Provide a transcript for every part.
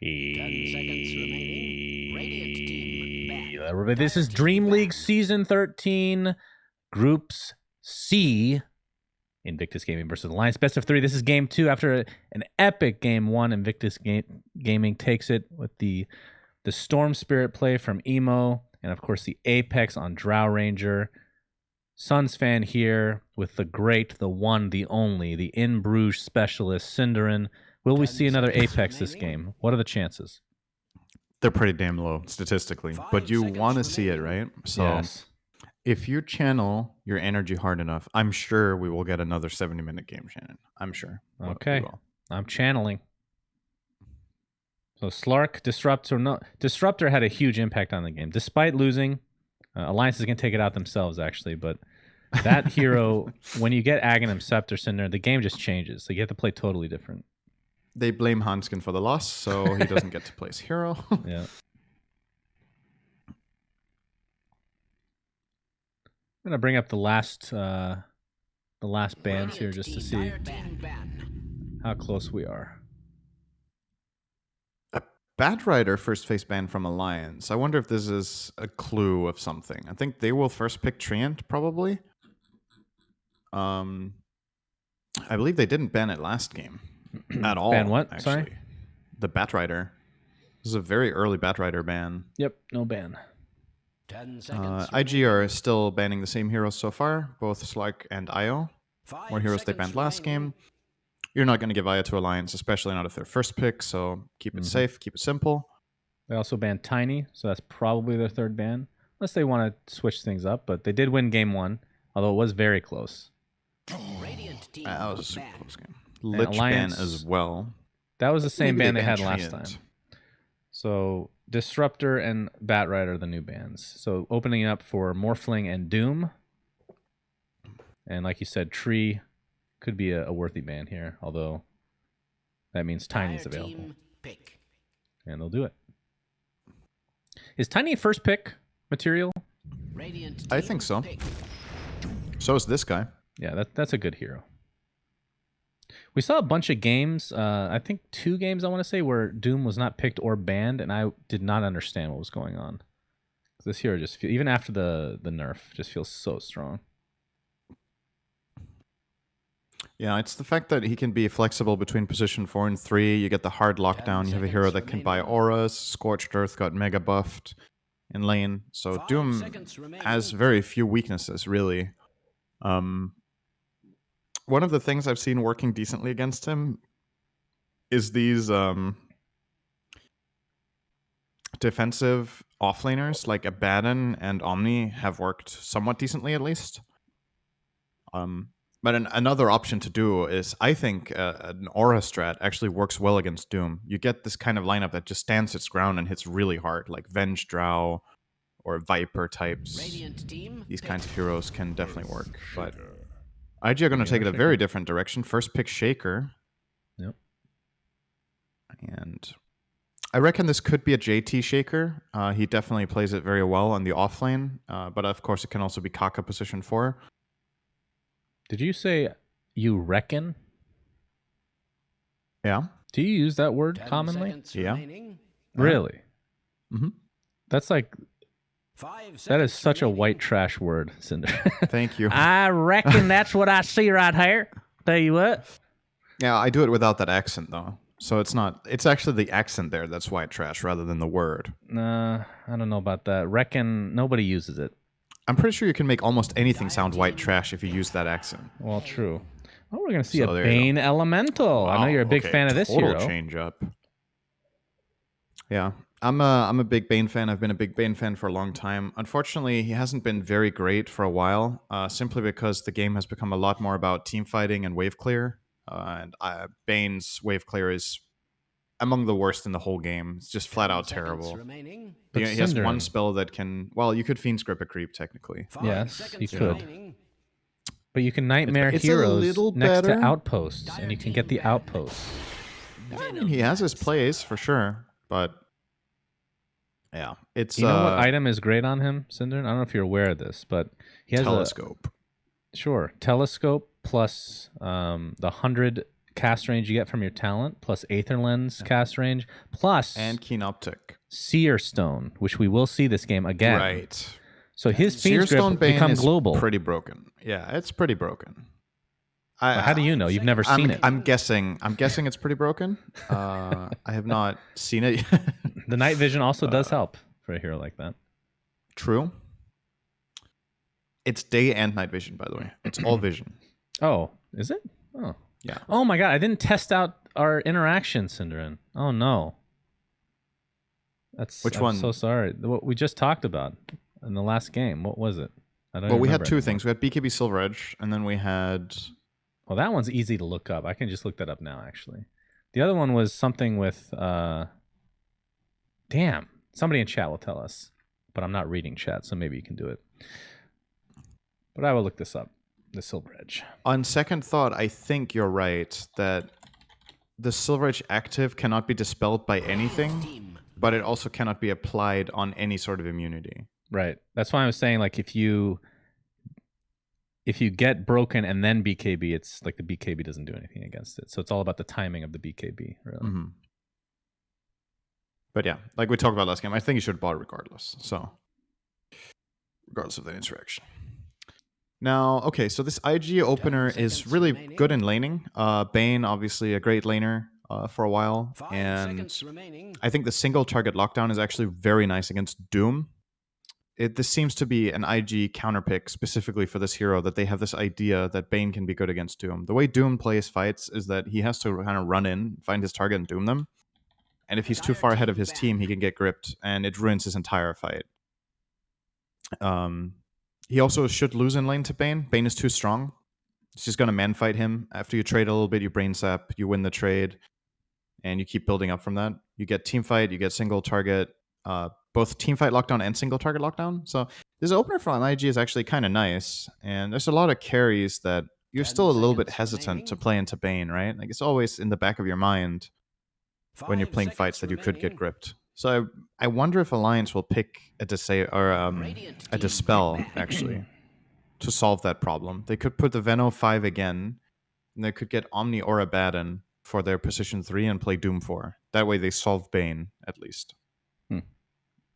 seconds remaining. Radiant team everybody, this is DreamLeague Season 13, Groups C. Invictus Gaming versus Alliance. Best of 3. This is Game 2. After an epic Game 1, Invictus Gaming takes it with the Storm Spirit play from Emo, and of course the Apex on Drow Ranger. Suns fan here with the great, the one, the only, the In Bruges specialist, Cinderin. Will we see another Apex this game? What are the chances? They're pretty damn low statistically, but you want to see it, right? So yes. If you channel your energy hard enough, I'm sure we will get another 70-minute game, Shannon. I'm sure. Okay. I'm channeling. So Slark, Disruptor had a huge impact on the game. Despite losing, Alliance is going to take it out themselves, actually. But that hero, when you get Aghanim, Scepter, Cinder, the game just changes. So you have to play totally different. They blame Hanskin for the loss, so he doesn't get to play his hero. Yeah. I'm going to bring up the last bands here just to see how close we are. Batrider first face ban from Alliance. I wonder if this is a clue of something. I think they will first pick Treant, probably. I believe they didn't ban it last game at all. Ban what? Actually. Sorry? The Batrider. This is a very early Batrider ban. Yep, no ban. 10 seconds. IG are still banning the same heroes so far, both Slark and Io. More heroes they banned last game. You're not going to give Io to Alliance, especially not if they're first pick, so keep it safe, keep it simple. They also banned Tiny, so that's probably their third ban, unless they want to switch things up, but they did win game 1, although it was very close. That was a super close game. Lich ban as well. That was the same ban they had last time. So Disruptor and Batrider are the new bans. So opening up for Morphling and Doom. And like you said, Tree could be a worthy ban here, although that means Tiny's available. And they'll do it. Is Tiny first pick material? I think so. So is this guy. Yeah, that's a good hero. We saw a bunch of games, I think 2 games I want to say, where Doom was not picked or banned, and I did not understand what was going on. This hero just even after the nerf, just feels so strong. Yeah, it's the fact that he can be flexible between position 4 and 3. You get the hard lockdown. You have a hero that can buy auras. Scorched Earth got mega buffed in lane. So Doom has very few weaknesses, really. One of the things I've seen working decently against him is these defensive offlaners like Abaddon and Omni have worked somewhat decently, at least. But another option to do is, I think, an Aura strat actually works well against Doom. You get this kind of lineup that just stands its ground and hits really hard, like Venge Drow or Viper types. These kinds of heroes can definitely work. But IG are going to take it a very different direction. First pick Shaker. Yep. And I reckon this could be a JT Shaker. He definitely plays it very well on the offlane. But of course, it can also be Kaka position 4. Did you say you reckon? Yeah. Do you use that word commonly? Yeah. Really? Mm-hmm. That's like, that is such a white trash word, Cinder. Thank you. I reckon that's what I see right here. Tell you what. Yeah, I do it without that accent, though. So it's not, it's actually the accent there that's white trash rather than the word. Nah, I don't know about that. Reckon, nobody uses it. I'm pretty sure you can make almost anything sound white trash if you use that accent. Well, true. Oh, we're going to see a Bane Elemental. Wow, I know you're a big fan of this hero. Total change up. Yeah, I'm a big Bane fan. I've been a big Bane fan for a long time. Unfortunately, he hasn't been very great for a while, simply because the game has become a lot more about team fighting and wave clear. And Bane's wave clear is among the worst in the whole game. It's just flat out terrible. He has one spell that can... Well, you could Fiend's Grip a creep, technically. Yes, you could. But you can Nightmare heroes next to outposts, and you can get the outposts. I mean, he has his plays, for sure. But, yeah. It's, you know what item is great on him, Cinder? I don't know if you're aware of this, but he has Telescope. Sure. Telescope plus the 100 cast range you get from your talent, plus Aether Lens cast range, plus And Keen Optic. Seer Stone, which we will see this game again. Right. So his Seer Fiend's Stone Grip Bane become is global. pretty broken. Yeah, it's pretty broken. How do you know? You've never seen it. I'm guessing it's pretty broken. I have not seen it yet. The night vision also does help for a hero like that. True. It's day and night vision, by the way. It's all vision. Oh, is it? Oh. Yeah. Oh my god, I didn't test out our interaction, Synderen. Oh no. Which one? I'm so sorry. What we just talked about in the last game. What was it? I don't Well, we had remember two anymore. things. We had BKB Silver Edge, and then we had... Well, that one's easy to look up. I can just look that up now, actually. The other one was something with... Damn. Somebody in chat will tell us. But I'm not reading chat, so maybe you can do it. But I will look this up. The Silver Edge. On second thought, I think you're right that the Silver Edge active cannot be dispelled by anything, but it also cannot be applied on any sort of immunity. Right. That's why I was saying, like, if you get broken and then BKB, it's like the BKB doesn't do anything against it. So it's all about the timing of the BKB, really. Mm-hmm. But yeah, like we talked about last game, I think you should bot regardless. So, regardless of the interaction. Now, okay, so this IG opener is really good in laning. Bane, obviously a great laner for a while. And I think the single target lockdown is actually very nice against Doom. This seems to be an IG counterpick specifically for this hero, that they have this idea that Bane can be good against Doom. The way Doom plays fights is that he has to kind of run in, find his target, and Doom them. And if he's too far ahead of his team, he can get gripped, and it ruins his entire fight. He also should lose in lane to Bane. Bane is too strong. It's just going to man fight him. After you trade a little bit, you brain sap, you win the trade, and you keep building up from that. You get team fight, you get single target, both team fight lockdown and single target lockdown. So this opener from IG is actually kind of nice, and there's a lot of carries that you're still a little bit hesitant to play into Bane, right? Like it's always in the back of your mind when you're playing fights that you could get gripped. So I wonder if Alliance will pick a Dispel, actually, to solve that problem. They could put the Veno 5 again, and they could get Omni or Abaddon for their position 3 and play Doom 4. That way they solve Bane, at least.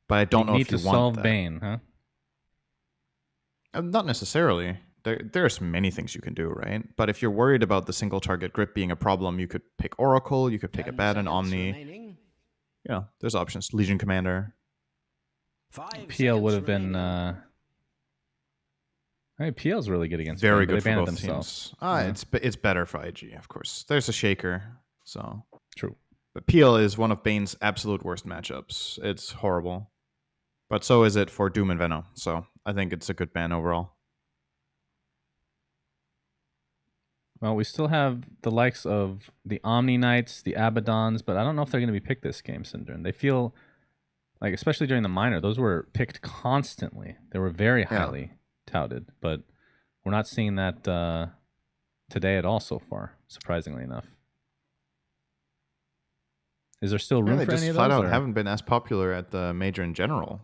But I don't know if you want that. Need to solve Bane, huh? Not necessarily. There's many things you can do, right? But if you're worried about the single target grip being a problem, you could pick Oracle, you could pick Abaddon, Omni. Yeah, there's options. Legion Commander. PL would have been... I mean, PL's really good against Very Bane, good but they for banned both it themselves. teams. It's better for IG, of course. There's a Shaker, so... True. But PL is one of Bane's absolute worst matchups. It's horrible. But so is it for Doom and Venom. So I think it's a good ban overall. Well, we still have the likes of the Omni Knights, the Abaddons, but I don't know if they're going to be picked this game, Synderen. They feel like, especially during the minor, those were picked constantly. They were very highly touted, but we're not seeing that today at all so far, surprisingly enough. Is there still room for any of those? They just flat out haven't been as popular at the major in general.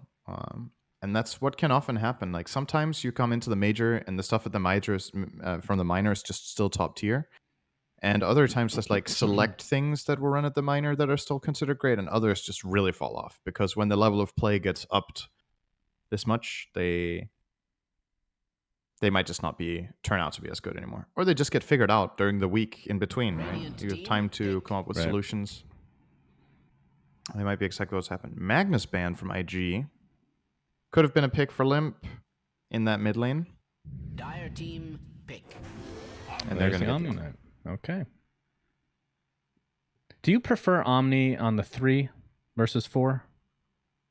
And that's what can often happen. Like sometimes you come into the major and the stuff at the majors from the minor is just still top tier. And other times there's like select things that were run at the minor that are still considered great, and others just really fall off because when the level of play gets upped this much, they might just not turn out to be as good anymore. Or they just get figured out during the week in between, right? You have time to come up with solutions. They might be exactly what's happened. Magnus ban from IG. Could have been a pick for Limp in that mid lane. Dire team pick. And they're going to get Omni Knight. Okay. Do you prefer Omni on the 3 versus 4?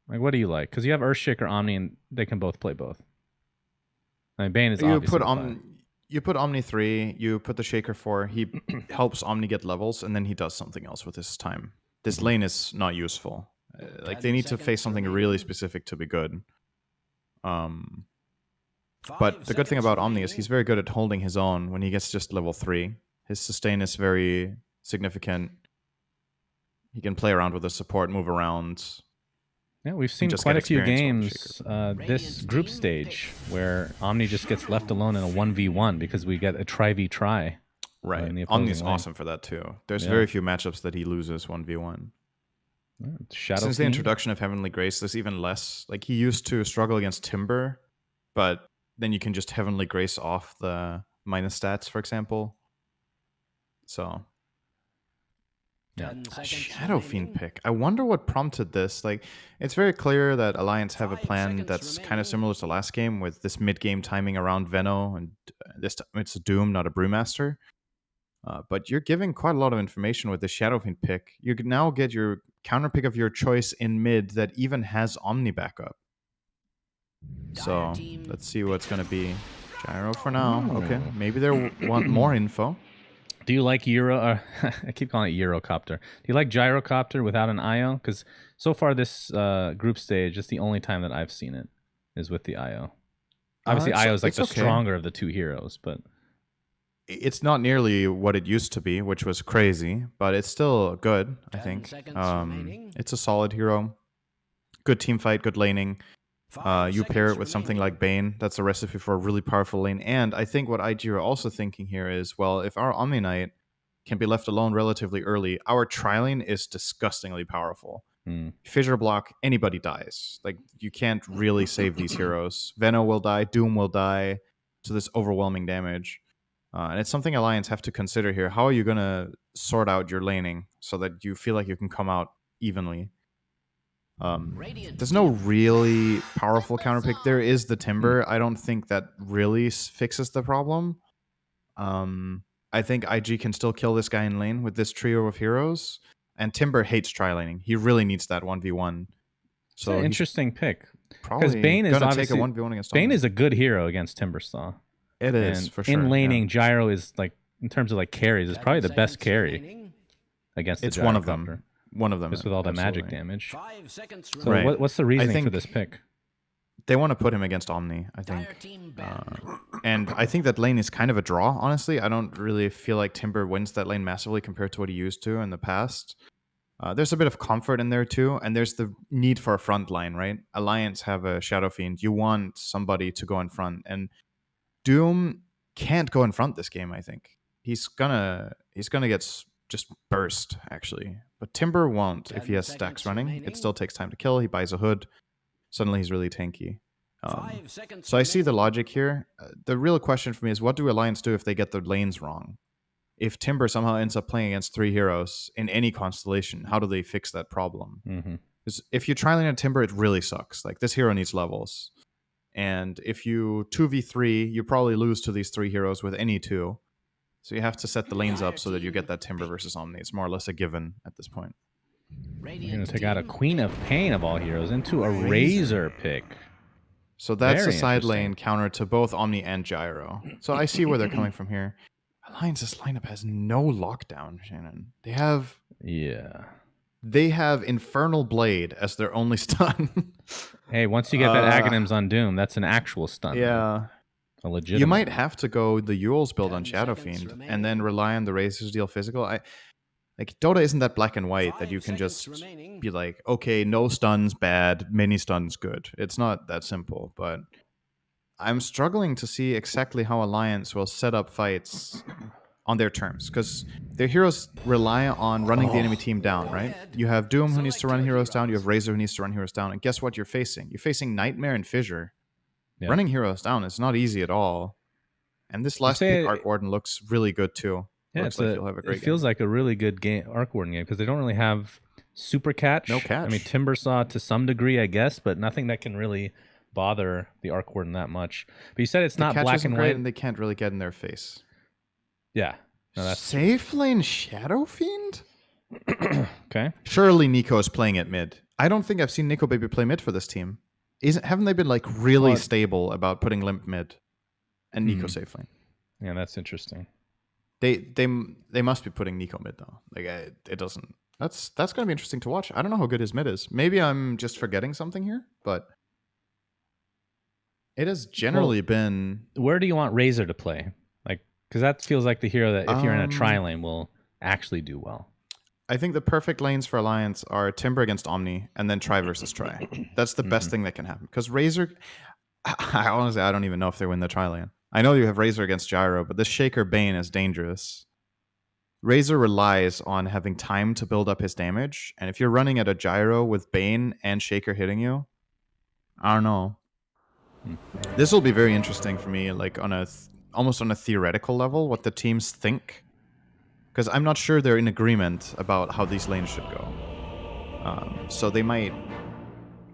Like, what do you like? Because you have Earthshaker, Omni, and they can both play both. I mean, Bane is obviously you put Omni 3, you put the Shaker 4, he helps Omni get levels, and then he does something else with his time. This lane is not useful. Like, they need to face something really specific to be good. But the good thing about Omni is he's very good at holding his own when he gets just level 3. His sustain is very significant. He can play around with the support, move around. Yeah, we've seen quite a few games this group stage where Omni just gets left alone in a 1v1 because we get a try-v-try. Right. in the Omni's opposing lane. awesome for that too. There's Yeah. very few matchups that he loses 1v1. Shadow Since the Fiend. introduction of Heavenly Grace, there's even less. Like, he used to struggle against Timber, but then you can just Heavenly Grace off the minus stats, for example. So, Yeah. 10 seconds Shadow Fiend remaining. pick. I wonder what prompted this. Like, it's very clear that Alliance have a 5 plan seconds that's kind remaining. of similar to last game with this mid-game timing around Venno, and this time it's a Doom, not a Brewmaster. But you're giving quite a lot of information with the Shadow Fiend pick. You can now get your counter pick of your choice in mid that even has Omni backup. So let's see what's going to be. Gyro for now. Okay, maybe they want more info. Do you like Euro? I keep calling it Eurocopter. Do you like Gyrocopter without an IO? Because so far this group stage, it's the only time that I've seen it is with the IO. Obviously, IO is like the stronger of the two heroes, but it's not nearly what it used to be, which was crazy, but it's still good, I 10 think. seconds remaining. It's a solid hero. Good team fight, good laning. 5 You pair it seconds with something remaining. like Bane. That's a recipe for a really powerful lane. And I think what IG are also thinking here is, well, if our Omni Knight can be left alone relatively early, our tri-lane is disgustingly powerful. Fissure block, anybody dies. Like, you can't really save these heroes. Venno will die, Doom will die to this overwhelming damage. And it's something Alliance have to consider here. How are you going to sort out your laning so that you feel like you can come out evenly? There's no really powerful counterpick. There is the Timber. I don't think that really fixes the problem. I think IG can still kill this guy in lane with this trio of heroes. And Timber hates tri-laning. He really needs that 1v1. So it's an interesting pick. Because Bane is gonna obviously take a 1v1 against Bane Omni. is a good hero against Timbersaw. It is, and for sure. In laning, yeah. Gyro is like, in terms of like carries, is probably the best carry remaining. against the It's one of Gyrocopter. them. One of them. Just with all the magic absolutely. damage. 5 seconds So remaining. Right. what's the I reasoning for think this pick? They want to put him against Omni, I think. Dire team banned. And I think that lane is kind of a draw, honestly. I don't really feel like Timber wins that lane massively compared to what he used to in the past. There's a bit of comfort in there too, and there's the need for a front line, right? Alliance have a Shadow Fiend. You want somebody to go in front, and Doom can't go in front this game, I think. He's gonna get just burst, actually. But Timber won't if he has stacks running. It still takes time to kill. He buys a hood. Suddenly he's really tanky. 5 seconds So I see the remaining. logic here. The real question for me is, what do Alliance do if they get their lanes wrong? If Timber somehow ends up playing against 3 heroes in any constellation, how do they fix that problem? Because if you try lane a Timber, it really sucks. Like, this hero needs levels. And if you 2v3, you probably lose to these 3 heroes with any 2. So you have to set the lanes up so that you get that Timber versus Omni. It's more or less a given at this point. We're going to take out a Queen of Pain of all heroes into a Razor pick. So that's Very a side interesting. lane counter to both Omni and Gyro. So I see where they're coming from here. Alliance's lineup has no lockdown, Shannon. They have Infernal Blade as their only stun. Hey, once you get that Aghanims on Doom, that's an actual stun. Yeah. A legitimate. You might have to go the Yule's build on 10 Shadow seconds Fiend remaining. and then rely on the Razor's deal physical. Like, Dota isn't that black and white that 5 you can seconds just remaining. be like, okay, no stuns bad, many stuns good. It's not that simple, but I'm struggling to see exactly how Alliance will set up fights on their terms, because their heroes rely on running the enemy team down, right? You have Doom who needs to run heroes down, you have Razor who needs to run heroes down, and guess what you're facing? You're facing Nightmare and Fissure. Yeah. Running heroes down is not easy at all. And this last pick, Arc Warden, looks really good too. Yeah, looks like he'll have a great it feels game. like a really good game, Arc Warden game, because they don't really have super catch. No catch. I mean, Timbersaw to some degree, I guess, but nothing that can really bother the Arc Warden that much. But you said it's not catch black isn't and great, white. and they can't really get in their face. Yeah. No, that's Safe lane Shadow Fiend? okay. Surely Nico is playing at mid. I don't think I've seen Nico Baby play mid for this team. Haven't they been like really stable about putting limp mid and Nico safe lane? Yeah, that's interesting. They must be putting Nico mid though. Like, it doesn't. That's gonna be interesting to watch. I don't know how good his mid is. Maybe I'm just forgetting something here, but it has generally been. Where do you want Razor to play? Like, because that feels like the hero that if you're in a tri lane will actually do well. I think the perfect lanes for Alliance are Timber against Omni and then Tri versus Tri. That's the best thing that can happen. Because Razor, I honestly don't even know if they win the Tri lane. I know you have Razor against Gyro, but this Shaker Bane is dangerous. Razor relies on having time to build up his damage, and if you're running at a gyro with Bane and Shaker hitting you, I don't know. This will be very interesting for me, like on a almost on a theoretical level, what the teams think, because I'm not sure they're in agreement about how these lanes should go. So they might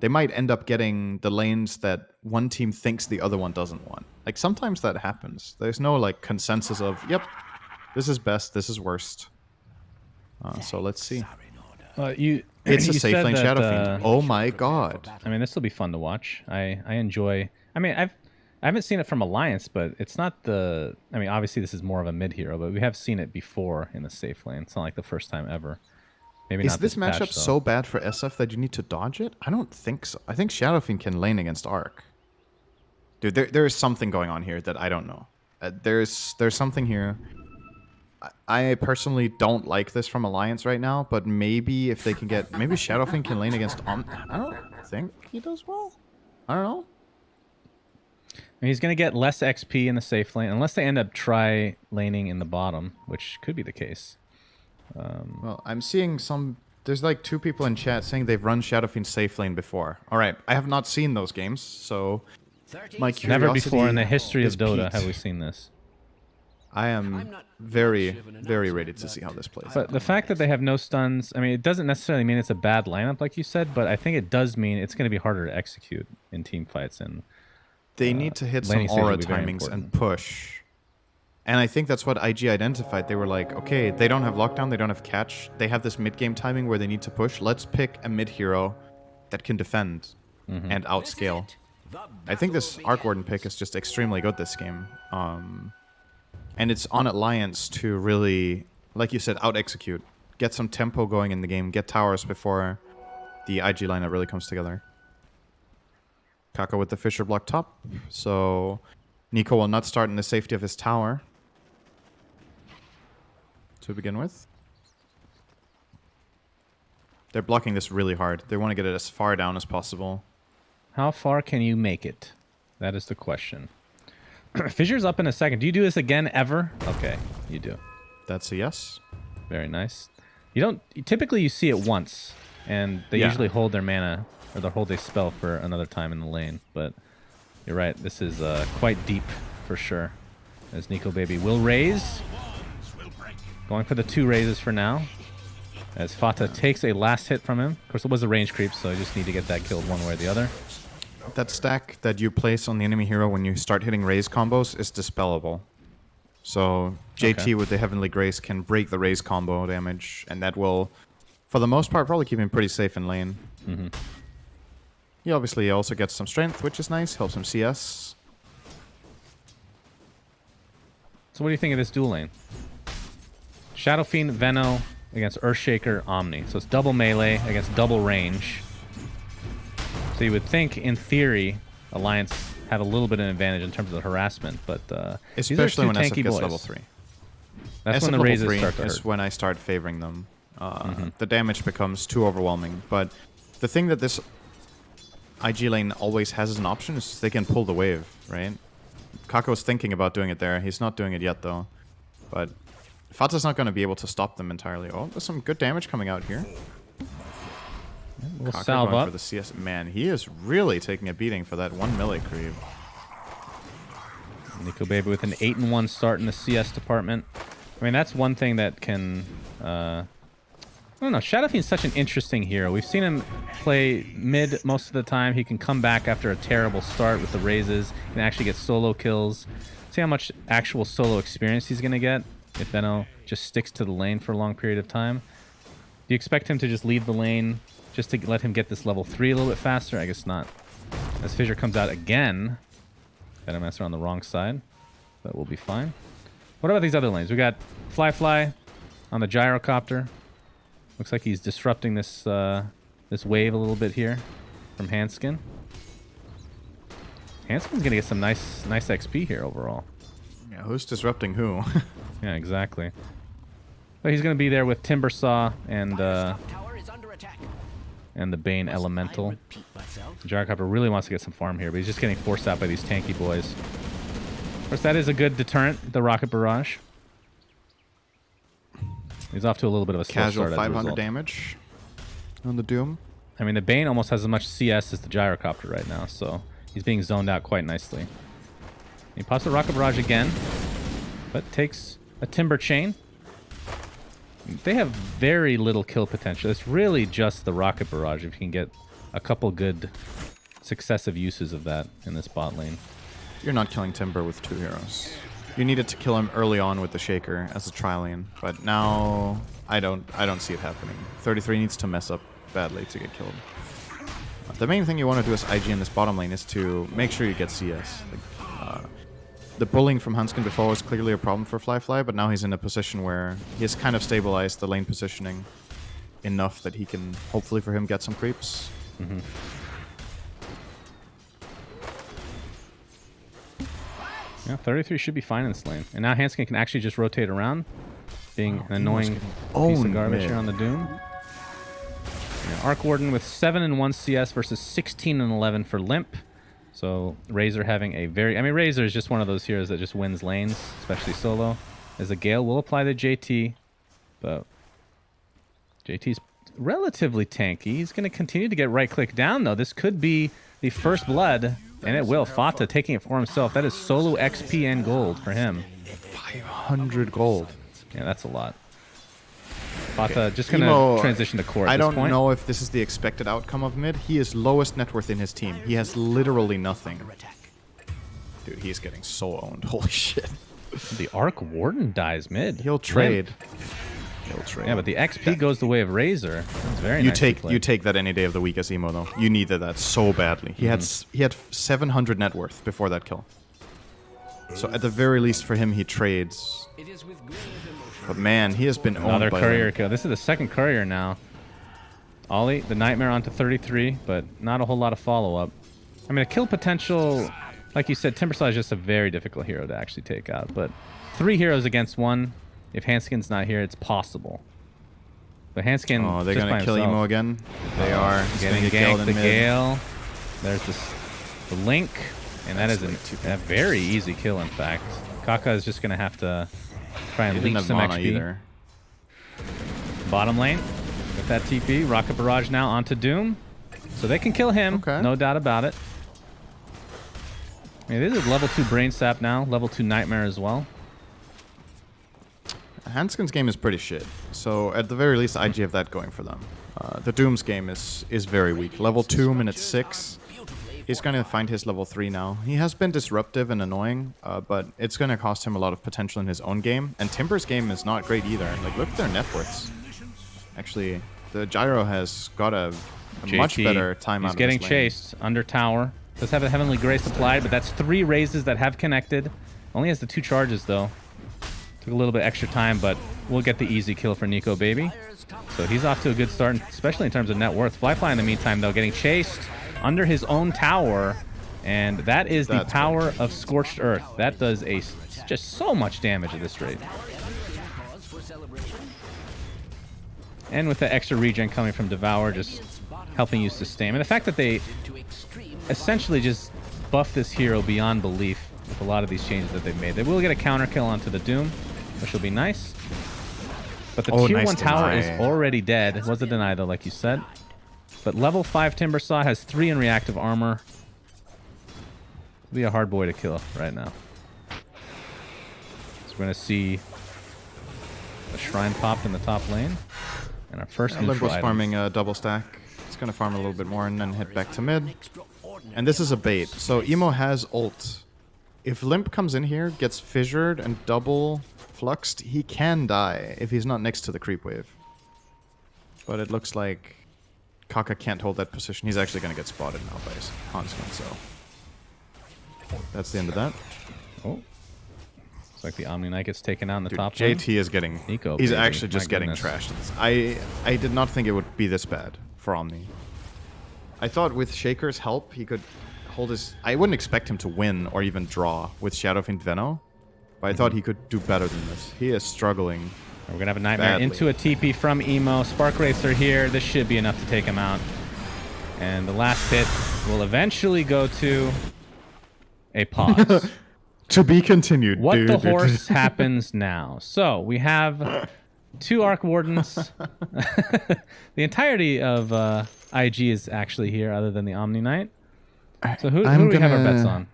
end up getting the lanes that one team thinks the other one doesn't want. Like sometimes that happens. There's no like consensus of, yep, this is best, this is worst. So let's see. It's a you safe said lane that, Shadow Fiend. Oh my god. I mean, this will be fun to watch. I enjoy. I mean, I haven't seen it from Alliance, but it's not the. I mean, obviously this is more of a mid hero, but we have seen it before in the safe lane. It's not like the first time ever. Maybe Is not this patch, matchup though. so bad for SF that you need to dodge it? I don't think so. I think Shadow Fiend can lane against Arc. Dude, there is something going on here that I don't know. There's something here. I personally don't like this from Alliance right now, but maybe if they can get... Maybe Shadow Fiend can lane against... I don't think he does well. I don't know. I mean, he's going to get less XP in the safe lane, unless they end up try laning in the bottom, which could be the case. Well, I'm seeing some... There's like 2 people in chat saying they've run Shadow Fiend safe lane before. Alright, I have not seen those games, so... My curiosity Never before in the history of is Dota piqued. have we seen this. I am very, very ready to see how this plays. But the fact that they have no stuns, I mean, it doesn't necessarily mean it's a bad lineup, like you said, but I think it does mean it's going to be harder to execute in team fights. And They need to hit some laning stage aura will be very timings important. and push. And I think that's what IG identified. They were like, okay, they don't have lockdown, they don't have catch. They have this mid-game timing where they need to push. Let's pick a mid-hero that can defend and outscale. I think this Arc Warden pick is just extremely good this game. And it's on Alliance to really, like you said, out-execute. Get some tempo going in the game. Get towers before the IG lineup really comes together. Kako with the Fisher block top. So Nico will not start in the safety of his tower to begin with. They're blocking this really hard. They want to get it as far down as possible. how far can you make it? That is the question. Fissure's up in a second. Do you do this again ever? Okay, you do. That's a yes. Very nice. You don't typically you see it once, and they Yeah. usually hold their mana or they hold a spell for another time in the lane. But you're right. This is quite deep for sure. As Nico Baby will raise, going for the 2 raises for now. As Fata takes a last hit from him. Of course, it was a range creep, so I just need to get that killed one way or the other. That stack that you place on the enemy hero when you start hitting raise combos is dispellable. So JT Okay. with the Heavenly Grace can break the raise combo damage, and that will, for the most part, probably keep him pretty safe in lane. He obviously also gets some strength, which is nice. Helps him CS. So what do you think of this dual lane? Shadow Fiend, Veno against Earthshaker, Omni. So it's double melee against double range. So you would think, in theory, Alliance have a little bit of an advantage in terms of the harassment, but these are Especially two when SF tanky gets boys. level 3. That's SF when the level raises 3 start to is hurt. when I start favoring them. The damage becomes too overwhelming. But the thing that this IG lane always has as an option is they can pull the wave, right? Kako's thinking about doing it there. He's not doing it yet, though. But Fata's not going to be able to stop them entirely. Oh, there's some good damage coming out here. We'll Kako salve going up. for the CS. Man, he is really taking a beating for that 1 melee creep. Nico Baby with an 8-1 start in the CS department. I mean, that's one thing that can... I don't know. Shadow Fiend's such an interesting hero. We've seen him play mid most of the time. He can come back after a terrible start with the raises. He can actually get solo kills. See how much actual solo experience he's going to get if Veno just sticks to the lane for a long period of time. Do you expect him to just leave the lane just to let him get this level 3 a little bit faster? I guess not. As Fissure comes out again. Venommaster on the wrong side. But we'll be fine. What about these other lanes? We got Fly on the gyrocopter. Looks like he's disrupting this this wave a little bit here from Hanskin. Hanskin's gonna get some nice XP here overall. Yeah, who's disrupting who? Yeah, exactly. But he's gonna be there with Timbersaw and Tower is under attack. the Bane Elemental. The gyrocopter really wants to get some farm here, but he's just getting forced out by these tanky boys. Of course, that is a good deterrent, the Rocket Barrage. He's off to a little bit of a slow Casual start as a 500 result. damage on the Doom. I mean, the Bane almost has as much CS as the Gyrocopter right now, so he's being zoned out quite nicely. He pops the Rocket Barrage again, but takes a Timber Chain. They have very little kill potential. It's really just the Rocket Barrage if you can get a couple good successive uses of that in this bot lane. You're not killing Timber with 2 heroes. You needed to kill him early on with the Shaker as a trial lane, but now I don't see it happening. 33 needs to mess up badly to get killed. The main thing you want to do as IG in this bottom lane is to make sure you get CS. The bullying from Hanskin before was clearly a problem for Fly, but now he's in a position where he has kind of stabilized the lane positioning enough that he can, hopefully for him, get some creeps. Mm-hmm. Yeah, 33 should be fine in this lane. And now Hanskin can actually just rotate around, being an annoying piece of garbage here on the Doom. Yeah, Arc Warden with 7 and 1 CS versus 16 and 11 for Limp. So Razor having a very... I mean, Razor is just one of those heroes that just wins lanes, especially solo. As a Gale will apply the JT, but JT's relatively tanky. He's going to continue to get right-click down, though. This could be the first blood, and it will. Fata taking it for himself. That is solo XP and gold for him. 500 gold. Yeah, that's a lot. Fata just going to transition to core at this point. I don't know if this is the expected outcome of mid. He is lowest net worth in his team. He has literally nothing. Dude, he's getting so owned. Holy shit. The Arc Warden dies mid. He'll trade. He'll trade. Yeah, but the XP goes the way of Razor. That's very nice. You take that any day of the week as emo though. You needed that so badly. He had 700 net worth before that kill. So at the very least for him, he trades. But man, he has been owned Another by courier them. kill. This is the second courier now. Ollie, the Nightmare onto 33, but not a whole lot of follow-up. I mean, a kill potential, like you said, Timbersaw is just a very difficult hero to actually take out. But 3 heroes against 1. If Hanskin's not here, it's possible. But Hanskin, oh, they're going to kill emo again? They are. Getting ganked, the Gale. There's the Link. And that is a very easy kill, in fact. Kaka is just going to have to try and leech some XP. Either. Bottom lane with that TP. Rocket Barrage now onto Doom. So they can kill him. Okay. No doubt about it. I mean, this is level 2 Brain Sap now. Level 2 Nightmare as well. Hanskin's game is pretty shit. So at the very least, IG have that going for them. The Doom's game is very weak. Level 2 minute 6. He's going to find his level 3 now. He has been disruptive and annoying, but it's going to cost him a lot of potential in his own game. And Timber's game is not great either. Like, look at their net worths. Actually, the Gyro has got a much better time out of this lane. He's getting chased under tower. Does have a Heavenly Grace applied, but that's 3 raises that have connected. Only has the 2 charges, though. Took a little bit extra time, but we'll get the easy kill for Nico, baby. So he's off to a good start, especially in terms of net worth. Fly in the meantime, though, getting chased under his own tower, and that is the power of Scorched Earth. That does just so much damage at this rate. And with the extra regen coming from Devour, just helping you sustain. And the fact that they essentially just buff this hero beyond belief with a lot of these changes that they've made. They will get a counter kill onto the Doom, which will be nice. But the tier 1 tower is already dead. It was a deny, though, like you said. But level 5 Timbersaw has 3 in reactive armor. It'll be a hard boy to kill right now. So we're going to see a shrine pop in the top lane. And our first neutral Limp was farming a double stack. It's going to farm a little bit more and then head back to mid. And this is a bait. So Emo has ult. If Limp comes in here, gets fissured and double fluxed, he can die if he's not next to the creep wave. But it looks like Kaka can't hold that position. He's actually going to get spotted now by Hanskin, so that's the end of that. Oh. It's like the Omni Knight gets taken out in the top lane. JT is getting... Nico, he's actually just getting trashed. I did not think it would be this bad for Omni. I thought with Shaker's help, he could hold his... I wouldn't expect him to win or even draw with Shadowfiend Veno, but I thought he could do better than this. He is struggling. We're going to have a Nightmare into a TP from Emo. Spark Wraiths are here. This should be enough to take him out. And the last hit will eventually go to a pause. To be continued. What the horse happens now? So we have 2 Arc Wardens. The entirety of IG is actually here, other than the Omni Knight. So who do we have our bets on?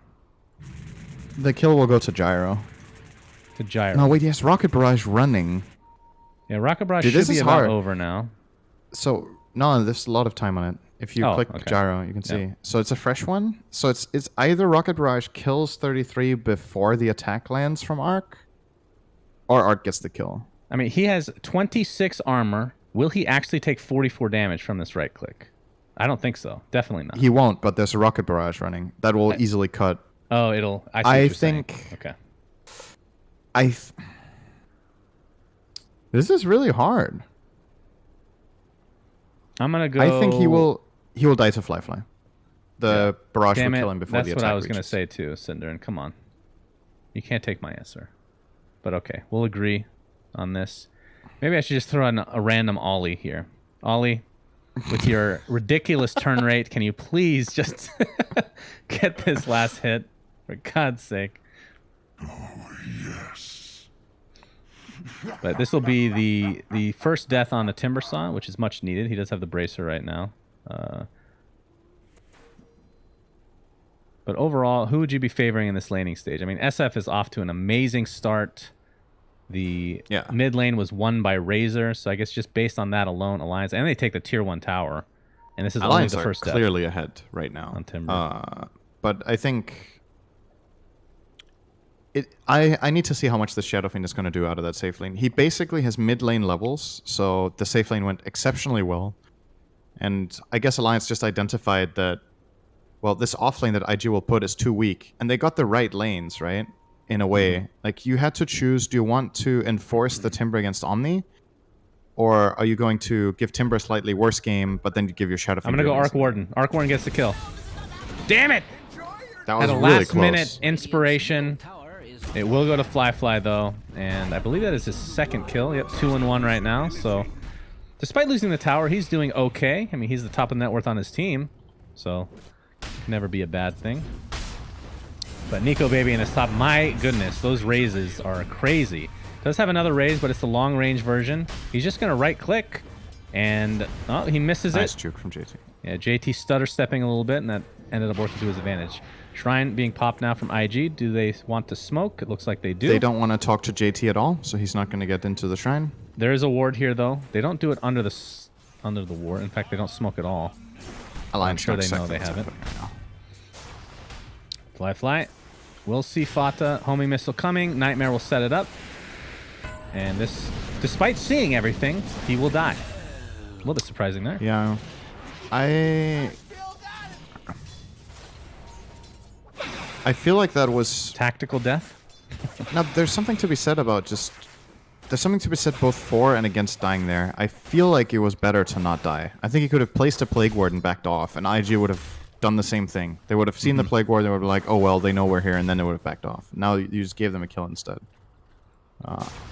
The kill will go to Gyro. To Gyro. No, wait, yes, Rocket Barrage running. Yeah, Rocket Barrage Dude, should this be is about hard. over now. So, no, there's a lot of time on it. If you click okay. Gyro, you can see. Yep. So it's a fresh one. So it's either Rocket Barrage kills 33 before the attack lands from Arc, or Arc gets the kill. I mean, he has 26 armor. Will he actually take 44 damage from this right click? I don't think so. Definitely not. He won't, but there's a Rocket Barrage running. That will easily cut. Oh, it'll... I see what I you're think... saying. Okay. This is really hard. I'm going to go... I think he will die to Fly. The barrage will Damn kill it. him before That's the attack what I was going to reaches. say too, Cinderin. Come on. You can't take my answer. But okay, we'll agree on this. Maybe I should just throw in a random Ollie here. Ollie, with your ridiculous turn rate, can you please just get this last hit? For God's sake. Yes. But this will be the first death on the Timbersaw, which is much needed. He does have the bracer right now. But overall, who would you be favoring in this laning stage? I mean, SF is off to an amazing start. The mid lane was won by Razor, so I guess just based on that alone, Alliance, and they take the tier 1 tower, and this is Alliance only the first are step clearly ahead right now on Timber. But I think I need to see how much the Shadow Fiend is going to do out of that safe lane. He basically has mid lane levels, so the safe lane went exceptionally well. And I guess Alliance just identified that, well, this off lane that IG will put is too weak. And they got the right lanes, right? In a way. Like, you had to choose, do you want to enforce the Timber against Omni? Or are you going to give Timber a slightly worse game, but then you give your Shadow Fiend... I'm going to go Arc Warden. Arc Warden gets the kill. Damn it! That was Had a really last close. minute inspiration. It will go to Fly, though. And I believe that is his second kill. Yep, 2-1 right now. So, despite losing the tower, he's doing okay. I mean, he's the top of net worth on his team. So, can never be a bad thing. But Nico Baby in his top, my goodness, those raises are crazy. Does have another raise, but it's the long range version. He's just gonna right click, and oh, he misses Nice it. juke from JT. Yeah, JT stutter stepping a little bit, and that ended up working to his advantage. Shrine being popped now from IG. Do they want to smoke? It looks like they do. They don't want to talk to JT at all, so he's not going to get into the shrine. There is a ward here, though. They don't do it under the ward. In fact, they don't smoke at all. Alliance I'm sure they know they have it. Fly. We'll see Fata. Homing missile coming. Nightmare will set it up. And this, despite seeing everything, he will die. A little bit surprising there. Yeah. I feel like that was... Tactical death? Now, there's something to be said about just... There's something to be said both for and against dying there. I feel like it was better to not die. I think he could have placed a Plague Ward and backed off, and IG would have done the same thing. They would have seen the Plague Ward, they would be like, oh well, they know we're here, and then they would have backed off. Now you just gave them a kill instead.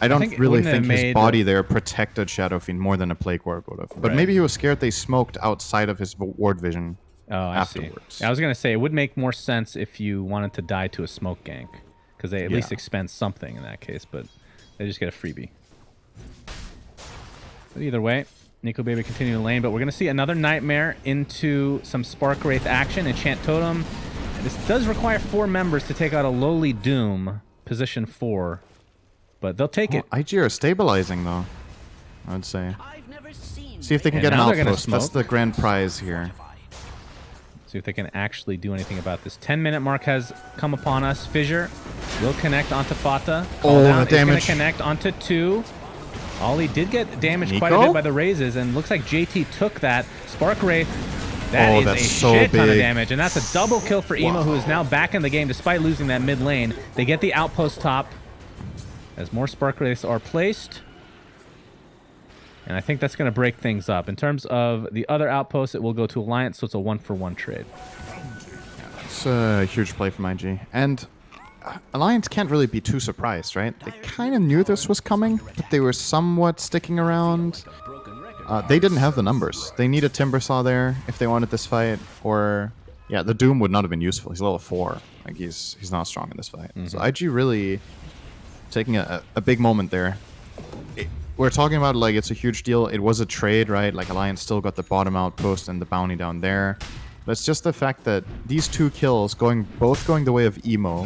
I don't really think his body there protected Shadow Fiend more than a Plague Ward would have. But maybe he was scared they smoked outside of his ward vision afterwards. See. I was going to say, it would make more sense if you wanted to die to a smoke gank, because they at least expend something in that case, but they just get a freebie. But either way, Nico Baby continuing to lane, but we're going to see another Nightmare into some Spark Wraith action. Enchant Totem. And this does require 4 members to take out a lowly Doom, position 4. But they'll take it. IG are stabilizing, though, I would say. See if they can And get an now they're outpost. gonna That's the grand prize here. See if they can actually do anything about this. 10-minute mark has come upon us. Fissure will connect onto Fata. Oh, the damage. Going to connect onto 2. Ollie did get damaged quite a Nico? bit by the raises, and looks like JT took that. Spark Wraith, that is that's a so shit ton of big. damage, and that's a double kill for Emo, who is now back in the game despite losing that mid lane. They get the outpost top as more Spark Wraiths are placed. And I think that's going to break things up. In terms of the other outposts, it will go to Alliance, so it's a 1-for-1 trade. It's a huge play from IG. And Alliance can't really be too surprised, right? They kind of knew this was coming, but they were somewhat sticking around. They didn't have the numbers. They needed Timbersaw there if they wanted this fight, or... Yeah, the Doom would not have been useful. He's level 4. Like, he's not strong in this fight. So IG really taking a big moment there. we're talking about like it's a huge deal. It was a trade, right? Like Alliance still got the bottom outpost and the bounty down there. But it's just the fact that these 2 kills both going the way of Emo,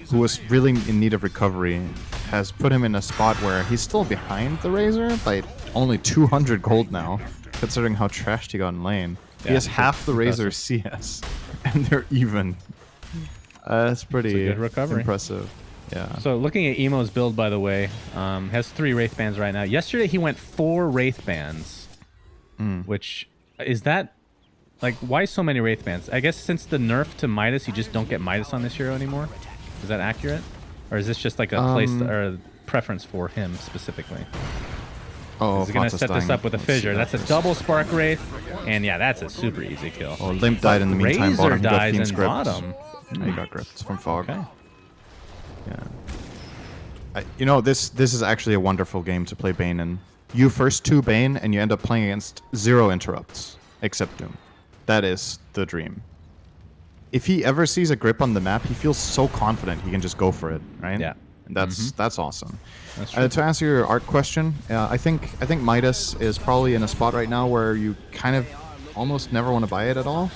who was really in need of recovery, has put him in a spot where he's still behind the Razor by only 200 gold now, considering how trashed he got in lane. Yeah, he has half the impressive. Razor CS, and they're even. That's pretty good recovery. impressive. Yeah. So looking at Emo's build, by the way, has 3 Wraith Bands right now. Yesterday he went 4 Wraith Bands, which is that, like, why so many Wraith Bands? I guess since the nerf to Midas, you just don't get Midas on this hero anymore. Is that accurate? Or is this just like a place or a preference for him specifically? Oh, He's going to set this up with a fissure. That's a double Spark Wraith, and yeah, that's a super easy kill. Oh, Limp died in the meantime. Razor Bottom. He got dies Fiend's in gripped. bottom. Yeah, he got gripped from Fog. Okay. Yeah. You know, this is actually a wonderful game to play Bane in. You first 2 Bane, and you end up playing against 0 interrupts, except Doom. That is the dream. If he ever sees a grip on the map, he feels so confident he can just go for it, right? Yeah. And that's awesome. That's true. To answer your art question, I think Midas is probably in a spot right now where you kind of almost never want to buy it at all.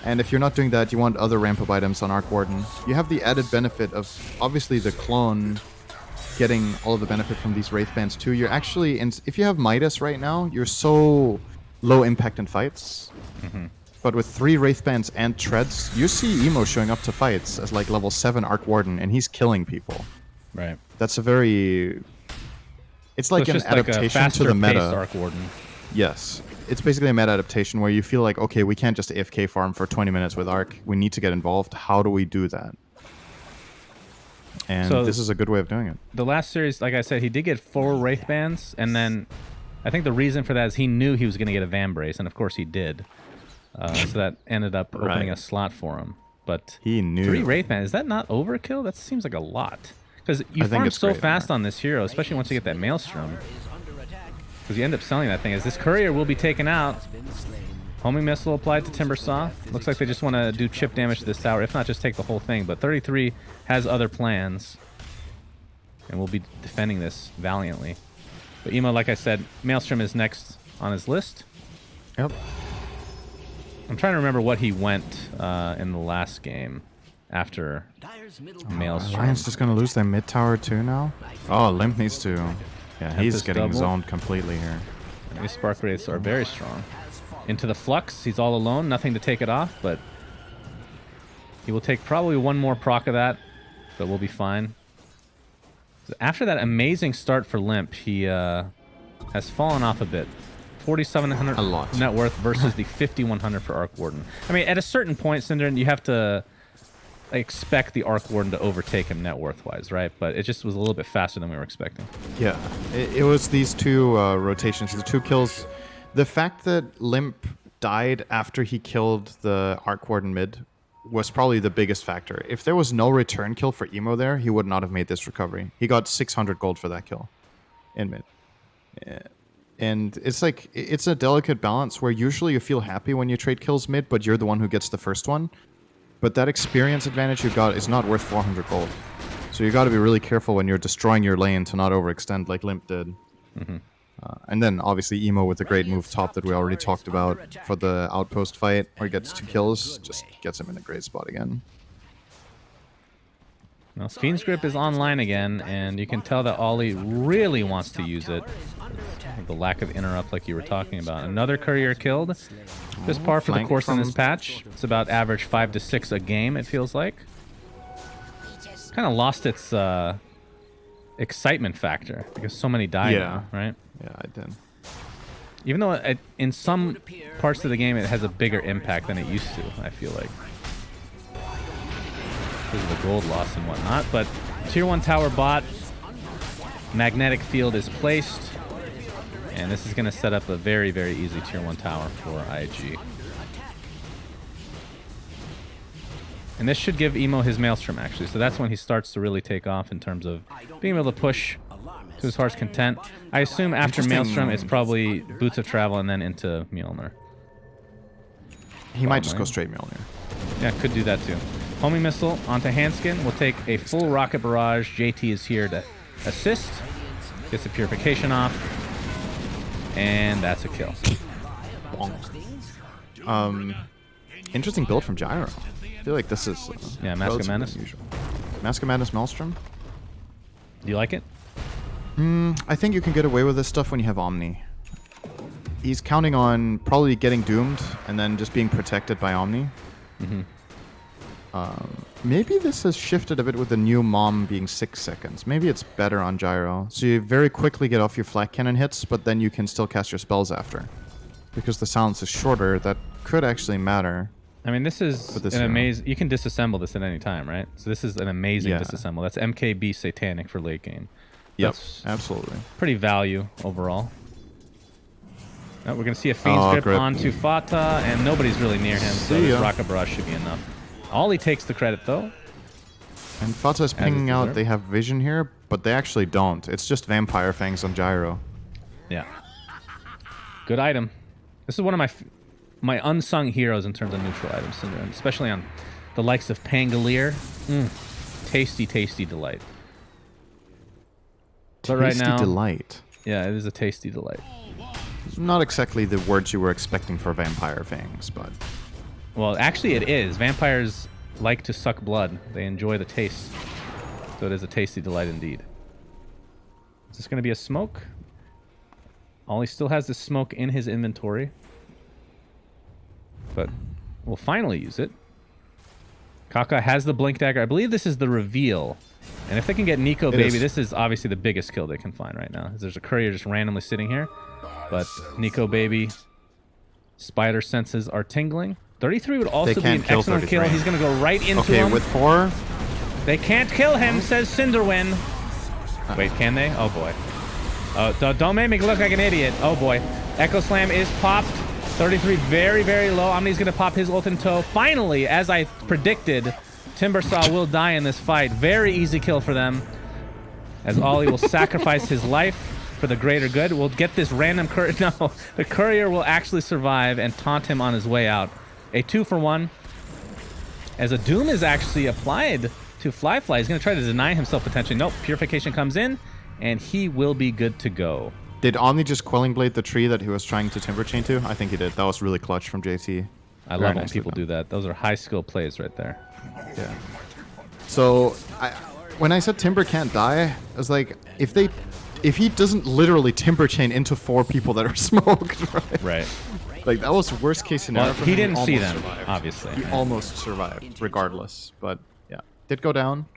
And if you're not doing that, you want other ramp-up items on Arc Warden. You have the added benefit of, obviously, the clone getting all of the benefit from these Wraith Bands too. You're actually, if you have Midas right now, you're so low impact in fights. But with 3 Wraith Bands and Treads, you see Emo showing up to fights as like level 7 Arc Warden, and he's killing people. Right. That's a very... It's like So an it's just like a adaptation to the faster-paced meta. Arc Warden. Yes. It's basically a meta adaptation where you feel like, okay, we can't just AFK farm for 20 minutes with Arc. We need to get involved. How do we do that? And So this is a good way of doing it. The last series, like I said, he did get 4 Wraith Bands, and then I think the reason for that is he knew he was going to get a Van Brace, and of course he did. So that ended up opening a slot for him. But He knew. 3 Wraith Bands, is that not overkill? That seems like a lot. Because you I think farm it's so great, fast Mark. on this hero, especially once you get that Maelstrom. Because you end up selling that thing. As this courier will be taken out. Homing missile applied to Timbersaw. Looks like they just want to do chip damage to this tower, if not just take the whole thing. But 33 has other plans. And will be defending this valiantly. But Emo, like I said, Maelstrom is next on his list. Yep. I'm trying to remember what he went in the last game after Maelstrom. Alliance just going to lose their mid tower too now? Oh, Limp needs to... Yeah, he's Tempest getting double. zoned completely here. These Spark Wraiths are very strong. Into the Flux, he's all alone, nothing to take it off, but he will take probably one more proc of that, but we'll be fine. After that amazing start for Limp, he has fallen off a bit. 4,700 A lot. net worth versus the 5,100 for Arc Warden. I mean, at a certain point, Synderen, you have to expect the Arc Warden to overtake him net worth-wise, right? But it just was a little bit faster than we were expecting. Yeah, it was these 2 rotations, the 2 kills. The fact that Limp died after he killed the Arc Warden mid was probably the biggest factor. If there was no return kill for Emo there, he would not have made this recovery. He got 600 gold for that kill in mid. Yeah. And it's like, it's a delicate balance where usually you feel happy when you trade kills mid, but you're the one who gets the first one. But that experience advantage you got is not worth 400 gold. So you got to be really careful when you're destroying your lane to not overextend like Limp did. And then obviously Emo with the great move top that we already talked about for the outpost fight, where he gets 2 kills, just gets him in a great spot again. Well, Fiend's Grip is online again, and you can tell that Ollie really wants to use it. The lack of interrupt like you were talking about. Another courier killed. Just par for the flank course in from- this patch. It's about average 5 to 6 a game, it feels like. Kind of lost its excitement factor because so many died now, right? Yeah, I did. Even though in some parts of the game it has a bigger impact than it used to, I feel like. Because of the gold loss and whatnot. But Tier 1 tower bot, magnetic field is placed. And this is going to set up a very, very easy Tier 1 tower for IG. And this should give Emo his Maelstrom, actually. So that's when he starts to really take off in terms of being able to push to his heart's content. I assume after Interesting. Maelstrom, it's probably Boots of Travel and then into Mjolnir. He might just go lane. straight Mjolnir. Yeah, could do that too. Homing missile onto Handskin. We'll take a full rocket barrage. JT is here to assist. Gets the purification off. And that's a kill. Interesting build from Gyro. I feel like this is Yeah, Mask of Madness. unusual. Mask of Madness Maelstrom. Do you like it? I think you can get away with this stuff when you have Omni. He's counting on probably getting doomed and then just being protected by Omni. Maybe this has shifted a bit with the new Mom being 6 seconds. Maybe it's better on Gyro. So you very quickly get off your flak cannon hits, but then you can still cast your spells after. Because the silence is shorter, that could actually matter. I mean, this is this an hero. amazing... You can disassemble this at any time, right? So this is an amazing Yeah. disassemble. That's MKB Satanic for late game. Yep, That's absolutely. pretty value overall. We're going to see a Fiend's Grip grip. onto Fata, and nobody's really near him, so See this ya. Rocket Barrage should be enough. Ollie takes the credit, though. And Fata is As pinging is out deserved. they have vision here, but they actually don't. It's just Vampire Fangs on Gyro. Yeah. Good item. This is one of my unsung heroes in terms of neutral items, Syndrome, especially on the likes of Pangolier. Tasty, tasty delight. But right Tasty now, delight. yeah, it is a tasty delight. Not exactly the words you were expecting for Vampire Fangs, but... Well, actually it is. Vampires like to suck blood. They enjoy the taste. So it is a tasty delight indeed. Is this going to be a smoke? Ollie still has this smoke in his inventory. But we'll finally use it. Kaka has the Blink Dagger. I believe this is the reveal. And if they can get Nico Baby, is. this is obviously the biggest kill they can find right now. There's a courier just randomly sitting here. But Nico Baby, spider senses are tingling. 33 would also be can't an kill excellent 33. kill. He's going to go right into Okay, him. with 4... They can't kill him, says Cinderwin. Wait, can they? Oh, boy. Don't make me look like an idiot. Oh, boy. Echo Slam is popped. 33 very, very low. Omni's going to pop his ult in tow. Finally, as I predicted, Timbersaw will die in this fight. Very easy kill for them. As Ollie will sacrifice his life for the greater good. We'll get this random courier. No, the courier will actually survive and taunt him on his way out. A 2-for-1. As a Doom is actually applied to Flyfly. He's going to try to deny himself potentially. Nope. Purification comes in, and he will be good to go. Did Omni just Quelling Blade the tree that he was trying to Timber Chain to? I think he did. That was really clutch from JT. I Very love when nicely people done. do that. Those are high skill plays right there. Yeah. So, when I said Timber can't die, I was like, if he doesn't literally Timber Chain into 4 people that are smoked, right? Right. Like, that was worst case scenario Well, for he him. didn't see almost them, survived. obviously. He almost survived, regardless. But, yeah. Did go down.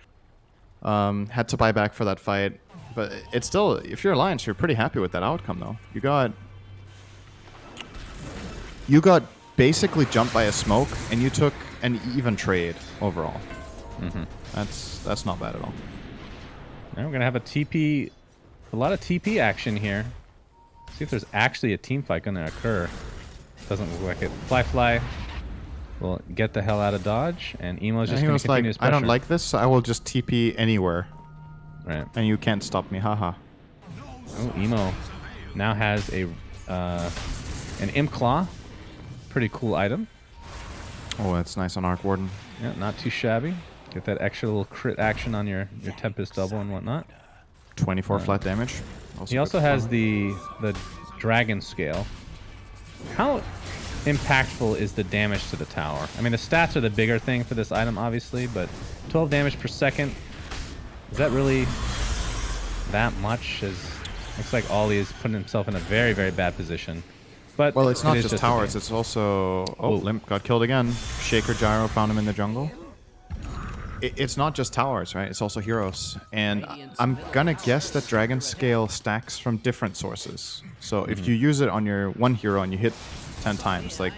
Had to buy back for that fight. But it's still, if you're Alliance, you're pretty happy with that outcome, though. You got basically jumped by a smoke, and you took an even trade overall. That's not bad at all. Now we're going to have a lot of TP action here. See if there's actually a team fight going to occur. Doesn't look like it. Fly will get the hell out of dodge, and Emo's just And he going was to like, continue his pressure. I don't like this, so I will just TP anywhere. Right. And you can't stop me, haha. Oh, Emo now has an Imp Claw. Pretty cool item. Oh, that's nice on Arc Warden. Yeah, not too shabby. Get that extra little crit action on your Tempest double and whatnot. 24 flat damage. He also good has fun. the Dragon Scale. How impactful is the damage to the tower? I mean, the stats are the bigger thing for this item, obviously, but 12 damage per second. Is that really that much? Looks like Ollie is putting himself in a very, very bad position. But Well, it's it not is just a towers, game. it's also... Oh, Ooh. Limp got killed again. Shaker Gyro found him in the jungle. It's not just towers, right? It's also heroes. And I'm gonna guess that Dragon Scale stacks from different sources. So if you use it on your one hero and you hit 10 times, like,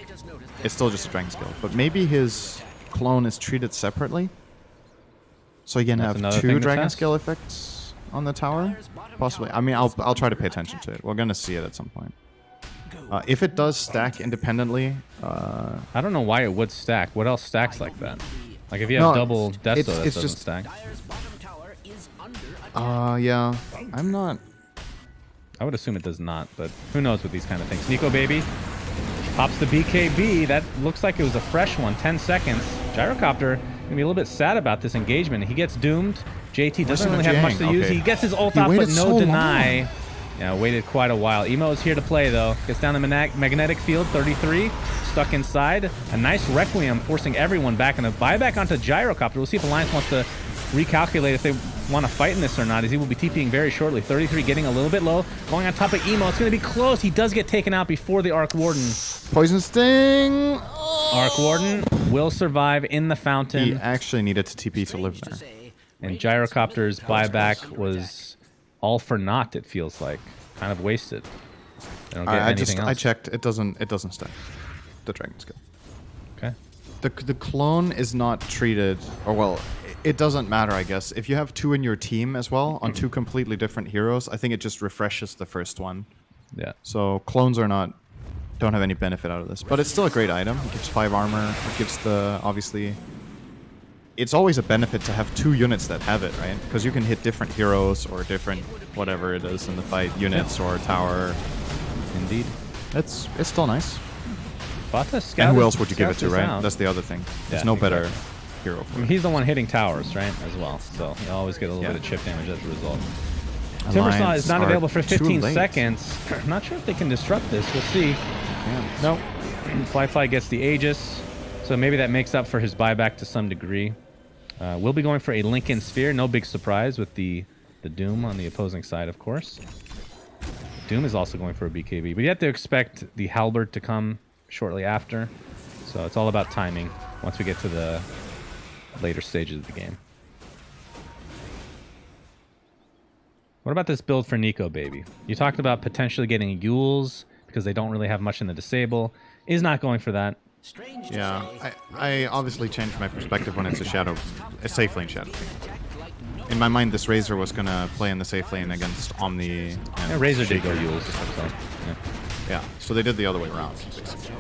it's still just a Dragon Scale. But maybe his clone is treated separately? So you can That's have another 2 thing to Dragon test. Scale effects on the tower? Possibly. I mean, I'll try to pay attention to it. We're gonna see it at some point. If it does stack independently, I don't know why it would stack. What else stacks like that? Like if you have No, double Desto, it's that doesn't just- stack. yeah, I'm not... I would assume it does not, but who knows with these kind of things. Nico Baby pops the BKB. That looks like it was a fresh one. 10 seconds. Gyrocopter Gonna be a little bit sad about this engagement. He gets doomed. JT doesn't Listen really to have much Jiang. to use. Okay. He gets his ult He off, but waited no so deny. long. Yeah, waited quite a while. Emo is here to play, though. Gets down the magnetic field, 33. Stuck inside. A nice Requiem forcing everyone back, and a buyback onto Gyrocopter. We'll see if Alliance wants to recalculate if they want to fight in this or not, as he will be TPing very shortly. 33 getting a little bit low. Going on top of Emo. It's going to be close. He does get taken out before the Arc Warden. Poison Sting! Arc Warden will survive in the fountain. He actually needed to TP to live there. And Gyrocopter's buyback was all for naught, it feels like. Kind of wasted. They don't get anything else. I checked. It doesn't stack. The dragon's good. Okay. The clone is not treated, or well, it doesn't matter, I guess. If you have 2 in your team as well, on 2 completely different heroes, I think it just refreshes the first one. Yeah. So clones don't have any benefit out of this. But it's still a great item. It gives 5 armor. It gives obviously... It's always a benefit to have 2 units that have it, right? Because you can hit different heroes or different whatever it is in the fight, units or tower. Indeed. It's still nice. Bottas And who else would you give it to, right? Out. That's the other thing. There's Yeah, no exactly. better hero for I mean, it. he's the one hitting towers, right? As well. So you always get a little bit of chip damage as a result. Timbersaw Alliance is not are available for too 15 late. seconds. I'm not sure if they can disrupt this. We'll see. Yeah. Nope. Fly gets the Aegis. So maybe that makes up for his buyback to some degree. We'll be going for a Lincoln Sphere. No big surprise with the Doom on the opposing side, of course. Doom is also going for a BKB. But you have to expect the Halberd to come shortly after. So it's all about timing once we get to the later stages of the game. What about this build for Nico, baby? You talked about potentially getting Yules because they don't really have much in the disable. Is not going for that. Yeah, I obviously changed my perspective when it's a safe lane shadow. In my mind, this Razor was gonna play in the safe lane against Omni. And Yeah, Razor did go Shaker. Yules. So, yeah. Yeah, so they did the other way around, basically.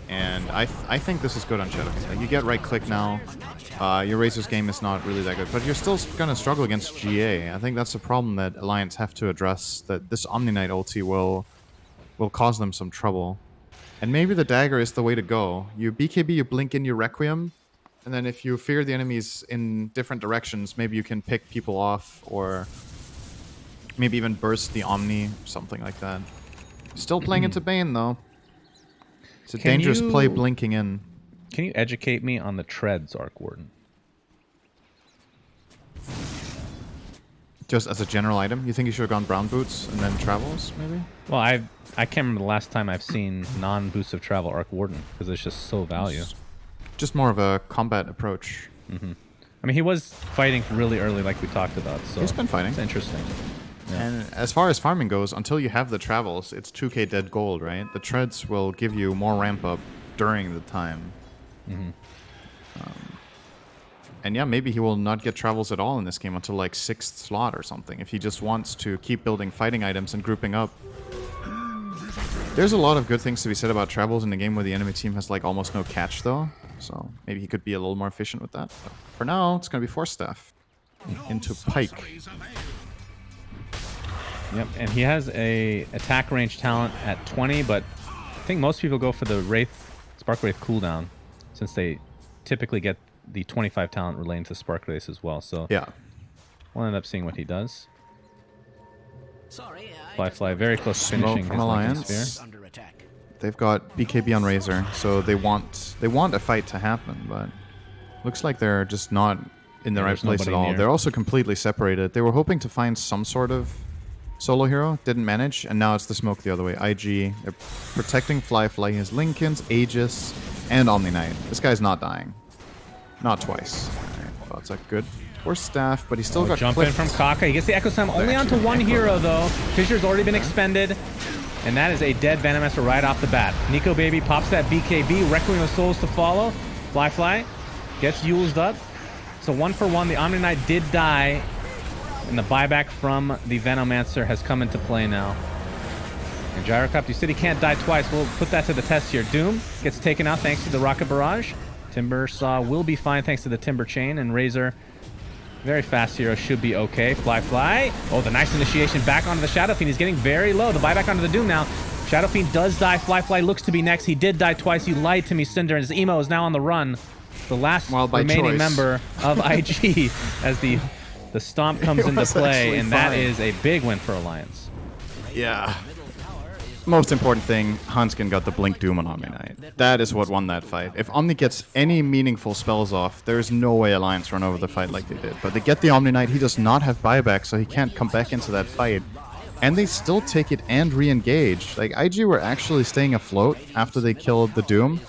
And I think this is good on Shadow. Like, you get right click now. Your Razor's game is not really that good, but you're still gonna struggle against GA. I think that's a problem that Alliance have to address. That this Omni Knight ulti will cause them some trouble. And maybe the dagger is the way to go. You BKB, you blink in your Requiem, and then if you fear the enemies in different directions, maybe you can pick people off, or maybe even burst the Omni, something like that. Still playing into Bane, though. It's a dangerous play blinking in. Can you educate me on the treads, Arc Warden? Just as a general item? You think you should have gone brown boots and then travels, maybe? Well, I can't remember the last time I've seen non-boost of travel Arc Warden because it's just so value. Just more of a combat approach. I mean, he was fighting really early, like we talked about. So He's been fighting. It's interesting. Yeah. And as far as farming goes, until you have the travels, it's 2k dead gold, right? The treads will give you more ramp up during the time. And yeah, maybe he will not get travels at all in this game until like 6th slot or something, if he just wants to keep building fighting items and grouping up. There's a lot of good things to be said about travels in a game where the enemy team has like almost no catch though, so maybe he could be a little more efficient with that. But for now, it's going to be Force Staff into Pike. Yep, and he has a attack range talent at 20, but I think most people go for the Spark Wraith cooldown, since they typically get the 25 talent relating to Spark Wraith as well. So Yeah. we'll end up seeing what he does. Sorry, Fly very close to Smoke finishing from his Lincoln Alliance. Sphere. under attack. They've got BKB on Razor, so they want a fight to happen, but looks like they're just not in the right there's place at nobody all. near. They're also completely separated. They were hoping to find some sort of solo hero, didn't manage, and now it's the smoke the other way. IG, they're protecting Fly. He has Lincolns, Aegis, and Omni Knight. This guy's not dying. Not twice. Alright, well, it's a good Force Staff, but he's still got Jump in clipped. from Kaka. He gets the Echo Slam only onto one hero, though. Fissure's already been expended. And that is a dead Venommaster right off the bat. Nico Baby pops that BKB. Requiem of Souls to follow. Fly gets Yulesed up. So 1-for-1. The Omni Knight did die. And the buyback from the Venomancer has come into play now. And Gyrocopter, you said he can't die twice. We'll put that to the test here. Doom gets taken out thanks to the Rocket Barrage. Timbersaw will be fine thanks to the Timber Chain. And Razor, very fast hero, should be okay. Fly. Oh, the nice initiation back onto the Shadow Fiend. He's getting very low. The buyback onto the Doom now. Shadow Fiend does die. Fly looks to be next. He did die twice. You lied to me, Cinder. And his emo is now on the run. the last Well, by remaining choice. member of IG as the stomp comes It into was play, actually and that fine. is a big win for Alliance. Yeah. Most important thing, Hanskin got the Blink Doom on Omni Knight. That is what won that fight. If Omni gets any meaningful spells off, there's no way Alliance run over the fight like they did. But they get the Omni Knight, he does not have buyback, so he can't come back into that fight. And they still take it and re-engage. Like, IG were actually staying afloat after they killed the Doom.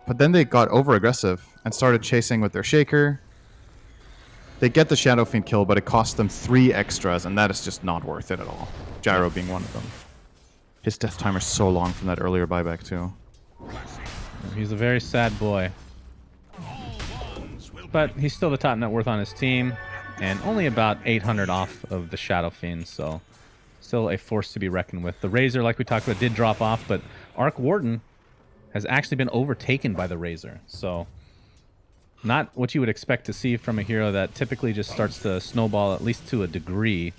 But then they got over-aggressive and started chasing with their Shaker. They get the Shadow Fiend kill, but it costs them 3 extras, and that is just not worth it at all. Gyro being one of them. His death timer is so long from that earlier buyback, too. He's a very sad boy. But he's still the top net worth on his team, and only about 800 off of the Shadow Fiend, so still a force to be reckoned with. The Razor, like we talked about, did drop off, but Arc Warden has actually been overtaken by the Razor, so not what you would expect to see from a hero that typically just starts to snowball, at least to a degree,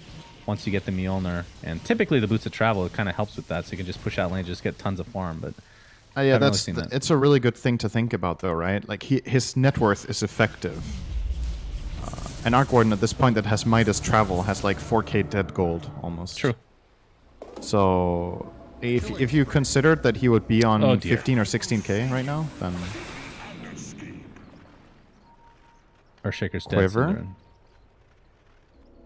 once you get the Mjolnir. And typically the Boots of Travel, it kind of helps with that, so you can just push out lane, just get tons of farm. But Yeah, haven't really that's seen that. it's a really good thing to think about, though, right? Like, his net worth is effective. An Arc Warden at this point that has Midas Travel has like 4k dead gold, almost. True. So, if you considered that he would be on Oh, dear. 15 or 16k right now, then... Earthshaker's dead. Quiver? Syndrome.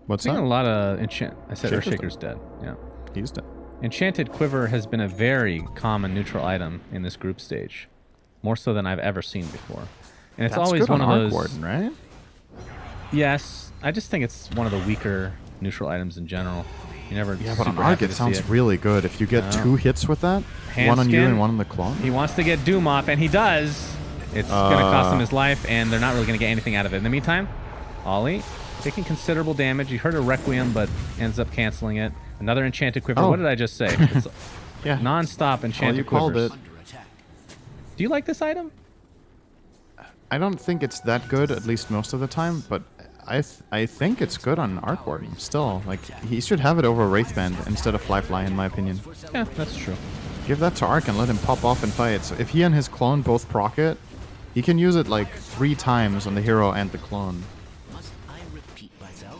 What's Seeing a that? lot of enchant. I said Shaker's Earthshaker's dead. Yeah. He's dead. Enchanted Quiver has been a very common neutral item in this group stage, more so than I've ever seen before. And it's That's always good one on of Arc those. Warden, right? Yes, I just think it's one of the weaker neutral items in general. You never. Yeah, but on super Arc happy it to see sounds it. really good. If you get Yeah. 2 hits with that, Hand one on you skin. and one on the clone. He wants to get Doom off, and he does. It's going to cost him his life, and they're not really going to get anything out of it. In the meantime, Ollie taking considerable damage. He heard a Requiem, but ends up canceling it. Another Enchanted Quiver. Oh. What did I just say? It's Yeah. non-stop Enchanted you called Quivers. it. Do you like this item? I don't think it's that good, at least most of the time, but I think it's good on Arc Warden still. Like, he should have it over Wraithband instead of Fly, in my opinion. Yeah, that's true. Give that to Arc and let him pop off and fight. So if he and his clone both proc it, he can use it like 3 times on the hero and the clone.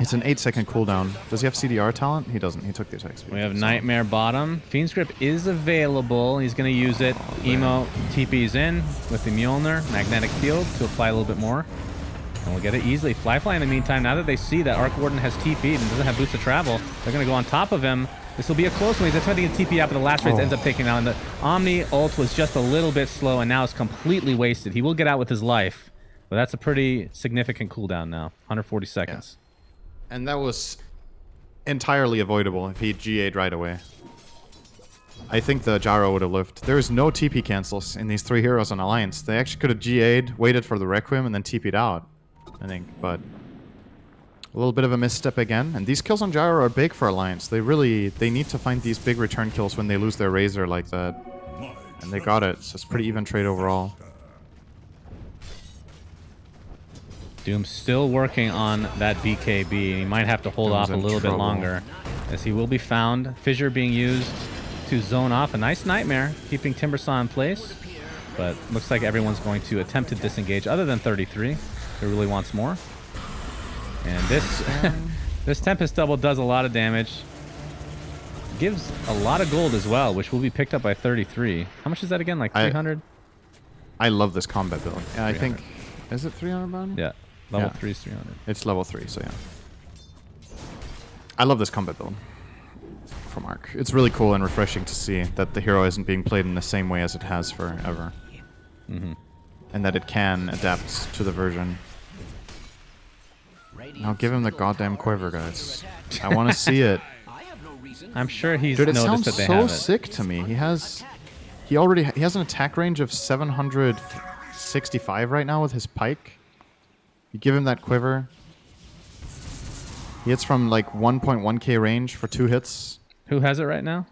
It's an 8-second cooldown. Does he have CDR talent? He doesn't. He took the attack speed. We have so- Nightmare bottom. Fiend's Grip is available. He's going to use it. Emo TP's in with the Mjolnir Magnetic Field to apply a little bit more. And we'll get it easily. Fly in the meantime, now that they see that Arc Warden has TP'd and doesn't have Boots of Travel, they're going to go on top of him. This will be a close one. He's attempting to TP out, but the last race ends up taking out. And the Omni ult was just a little bit slow, and now it's completely wasted. He will get out with his life, but that's a pretty significant cooldown now. 140 seconds. And that was entirely avoidable if he GA'd right away. I think the Gyro would have lived. There is no TP cancels in these 3 heroes on Alliance. They actually could have GA'd, waited for the Requiem, and then TP'd out, I think. But a little bit of a misstep again. And these kills on Gyro are big for Alliance. They need to find these big return kills when they lose their Razor like that. And they got it, so it's pretty even trade overall. Doom still working on that BKB. He might have to hold Doom's off a in little bit trouble. longer, as he will be found. Fissure being used to zone off. A nice Nightmare, keeping Timbersaw in place. But looks like everyone's going to attempt to disengage, other than 33, who really wants more. And this, this Tempest Double does a lot of damage. Gives a lot of gold as well, which will be picked up by 33. How much is that again? Like 300? I love this combat build. Yeah, I think... Is it 300 bound? Yeah. Level Yeah. 3 is 300. It's level 3, so yeah. I love this combat build from Arc. It's really cool and refreshing to see that the hero isn't being played in the same way as it has forever. And that it can adapt to the version. Now give him the goddamn quiver, guys. I want to see it. I'm sure he's Dude, it noticed sounds that they so have it. sick to me. He has an attack range of 765 right now with his pike. You give him that quiver. He hits from like 1.1k range for 2 hits. Who has it right now?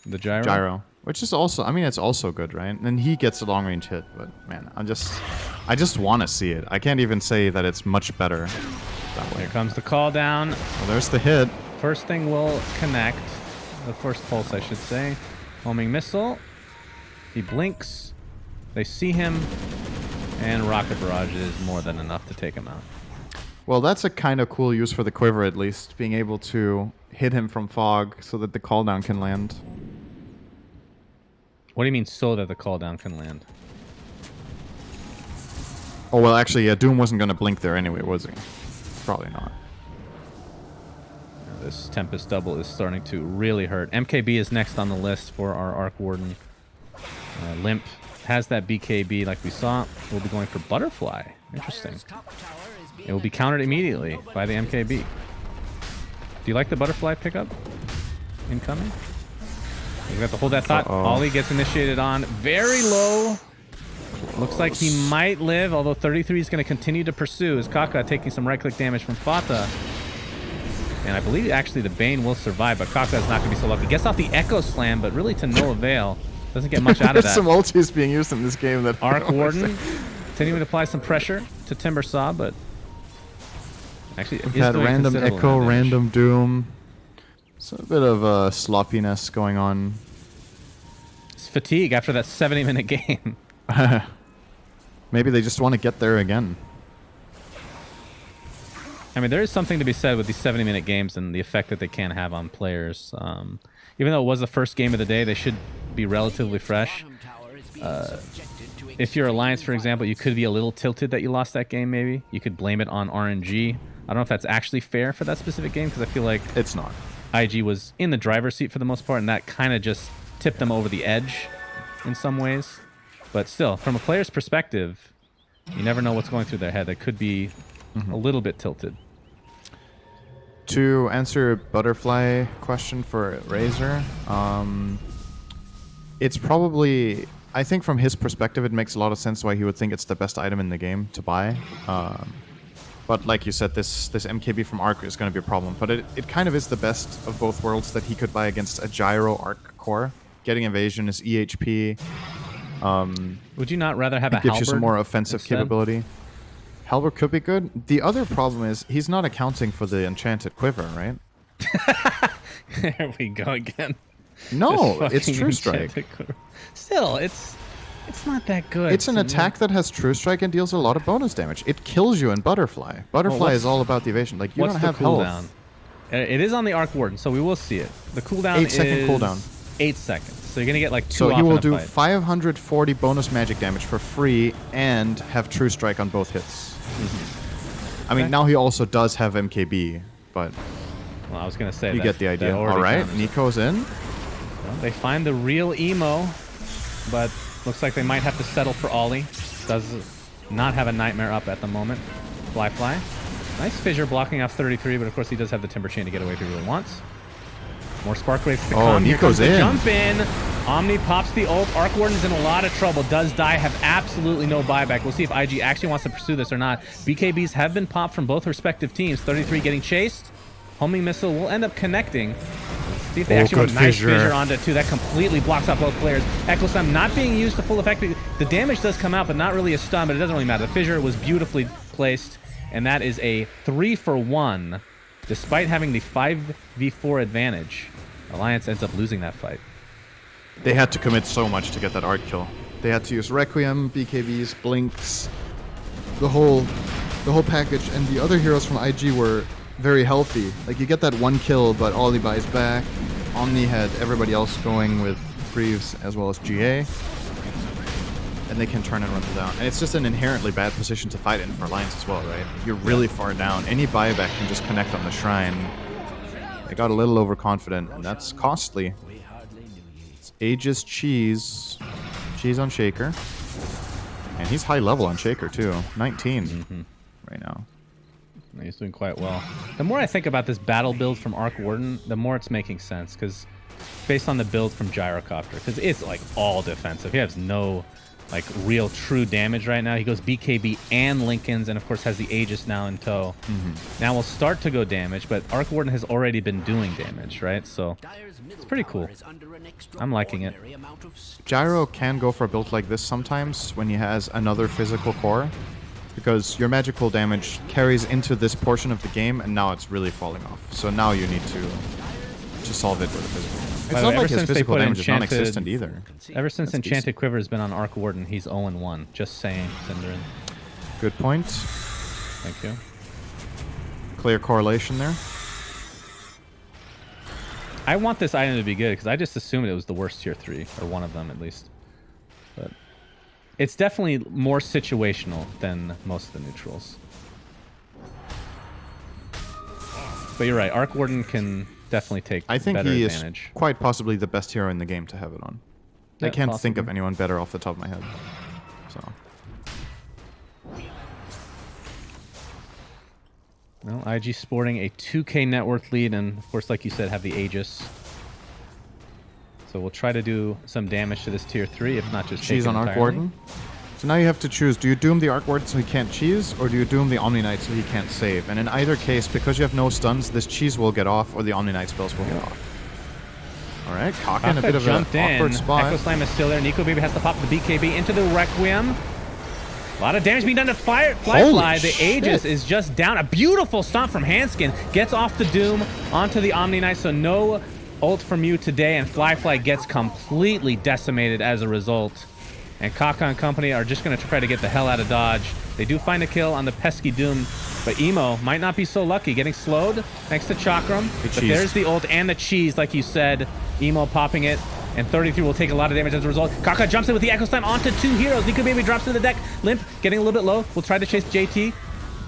The Gyro? Gyro. Which is also, I mean, it's also good, right? And he gets a long range hit, but man, I just want to see it. I can't even say that it's much better that way. Here comes the call down. Well, there's the hit. First thing will connect. The first pulse, I should say. Homing missile. He blinks. They see him. And Rocket Barrage is more than enough to take him out. Well, that's a kind of cool use for the Quiver, at least. Being able to hit him from fog so that the cooldown can land. What do you mean so that the cooldown can land? Oh, well, actually, yeah, Doom wasn't going to blink there anyway, was he? Probably not. This Tempest double is starting to really hurt. MKB is next on the list for our Arc Warden. Limp has that BKB like we saw. We'll be going for Butterfly. Interesting. It will be countered immediately by the MKB. Do you like the Butterfly pickup? Incoming? We have to hold that thought. Ollie gets initiated on. Very low. Looks like he might live, although 33 is going to continue to pursue as Kaka taking some right-click damage from Fata. And I believe actually the Bane will survive, but Kaka is not going to be so lucky. Gets off the Echo Slam, but really to no avail. Doesn't get much out of that. There's some ultis being used in this game that Arc Warden continuing to apply some pressure to Timbersaw, but actually we've had random Echo, random Doom. It's a bit of sloppiness going on. It's fatigue after that 70-minute game. Maybe they just want to get there again. I mean, there is something to be said with these 70-minute games and the effect that they can have on players. Even though it was the first game of the day, they should be relatively fresh. If you're Alliance, for example, you could be a little tilted that you lost that game, maybe. You could blame it on RNG. I don't know if that's actually fair for that specific game, because I feel like it's not. IG was in the driver's seat for the most part, and that kind of just tipped them over the edge in some ways. But still, from a player's perspective, you never know what's going through their head. They could be a little bit tilted. To answer Butterfly question for Razor, it's probably, I think from his perspective, it makes a lot of sense why he would think it's the best item in the game to buy. But like you said, this MKB from Arc is going to be a problem. But it kind of is the best of both worlds that he could buy against a Gyro Arc core. Getting evasion is EHP. Would you not rather have a Halberd? It gives you some more offensive capability. Halberd could be good. The other problem is he's not accounting for the Enchanted Quiver, right? There we go again. No, it's True Strike. Still, it's not that good. It's an attack that has True Strike and deals a lot of bonus damage. It kills you in Butterfly. Butterfly is all about the evasion. Like, you don't have health. It is on the Arc Warden, so we will see it. The cooldown is 8-second cooldown. 8 seconds. So you're going to get like 2 So off he will in a do fight. 540 bonus magic damage for free and have True Strike on both hits. I mean, now he also does have MKB, but well, I was going to say you get the idea. All right, Nico's in. Well, they find the real emo, but looks like they might have to settle for Ollie. Does not have a Nightmare up at the moment. Fly. Nice Fissure blocking off 33, but of course he does have the Timber Chain to get away if he really wants. More Spark Waves to come. Here comes the jump in. Omni pops the ult. Arc Warden's in a lot of trouble. Does die. Have absolutely no buyback. We'll see if IG actually wants to pursue this or not. BKBs have been popped from both respective teams. 33 getting chased. Homing Missile will end up connecting. See if they actually put nice Fissure onto it, too. That completely blocks out both players. Echo Slam not being used to full effect. The damage does come out, but not really a stun, but it doesn't really matter. The Fissure was beautifully placed, and that is a 3-for-1. Despite having the 5v4 advantage, Alliance ends up losing that fight. They had to commit so much to get that Arc kill. They had to use Requiem, BKBs, Blinks, the whole package, and the other heroes from IG were very healthy. Like, you get that one kill, but Ollie buys back. Omni had everybody else going with Greaves as well as GA. And they can turn and run them down. And it's just an inherently bad position to fight in for Alliance as well, right? You're really far down. Any buyback can just connect on the Shrine. They got a little overconfident, and that's costly. It's Aegis Cheese. Cheese on Shaker. And he's high level on Shaker, too. 19 right now. He's doing quite well. The more I think about this battle build from Arc Warden, the more it's making sense, because based on the build from Gyrocopter, because it's like all defensive. He has no like real true damage right now. He goes BKB and Lincoln's, and of course has the Aegis now in tow. Now we'll start to go damage, but Arc Warden has already been doing damage, right? So it's pretty cool. I'm liking it. Gyro can go for a build like this sometimes when he has another physical core, because your magical damage carries into this portion of the game, and now it's really falling off. So now you need to to solve it with a physical. It's By the not way, like ever his since they physical put damage is Enchanted- non-existent either. Ever since That's Enchanted decent. Quiver has been on Arc Warden, he's 0-1. Just saying, Cinderin. Good point. Thank you. Clear correlation there. I want this item to be good because I just assumed it was the worst tier 3, or one of them at least. But it's definitely more situational than most of the neutrals. But you're right, Arc Warden can definitely take I think better he advantage. is quite possibly the best hero in the game to have it on. I Yeah, can't think of possibly. anyone better off the top of my head. So Well, IG sporting a 2k net worth lead, and of course, like you said, have the Aegis. So we'll try to do some damage to this tier 3, if not just take cheese it on Arc entirely. Warden. So now you have to choose, do you doom the Arc Warden so he can't cheese, or do you doom the Omni Knight so he can't save? And in either case, because you have no stuns, this cheese will get off, or the Omni Knight spells will get off. Alright, Kaka in a Kaka bit of an jumped in. awkward spot. Echo Slam is still there. Nico Baby has to pop the BKB into the Requiem. A lot of damage being done to Flyfly. The Aegis is just down. A beautiful stomp from Hanskin. Gets off the Doom onto the Omni Knight, so no ult from you today, and Flyfly gets completely decimated as a result. And Kaka and company are just going to try to get the hell out of dodge. They do find a kill on the pesky Doom, but Emo might not be so lucky. Getting slowed next to Chakram. But there's the ult and the cheese, like you said. Emo popping it. And 33 will take a lot of damage as a result. Kaka jumps in with the Echo Slam onto 2 heroes. Nico Baby drops to the deck. Limp getting a little bit low. We'll try to chase JT.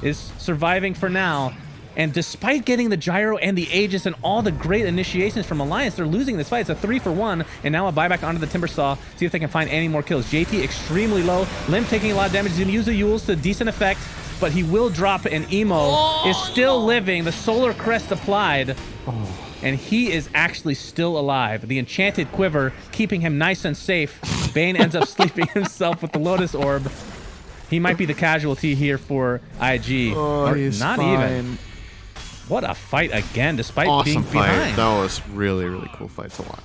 Is surviving for now. And despite getting the Gyro and the Aegis and all the great initiations from Alliance, they're losing this fight. It's a 3-for-1. And now a buyback onto the Timbersaw. See if they can find any more kills. JT extremely low. Limp taking a lot of damage. He's going to use the Yules to decent effect. But he will drop, and Emo is still living. The Solar Crest applied. And he is actually still alive. The Enchanted Quiver keeping him nice and safe. Bane ends up sleeping himself with the Lotus Orb. He might be the casualty here for IG. Oh, he's not fine. even. What a fight again, despite Awesome being fight. behind. That was really, really cool fight to watch.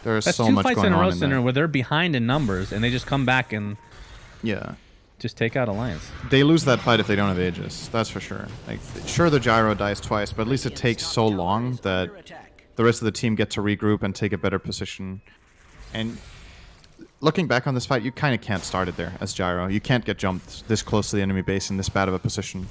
There's That's so 2 much fights going in a row, on in Center, there. where they're behind in numbers, and they just come back and Yeah. just take out Alliance. They lose that fight if they don't have Aegis. That's for sure. Like, sure, the Gyro dies twice, but at least it takes so long that the rest of the team get to regroup and take a better position. And looking back on this fight, you kind of can't start it there as Gyro. You can't get jumped this close to the enemy base in this bad of a position.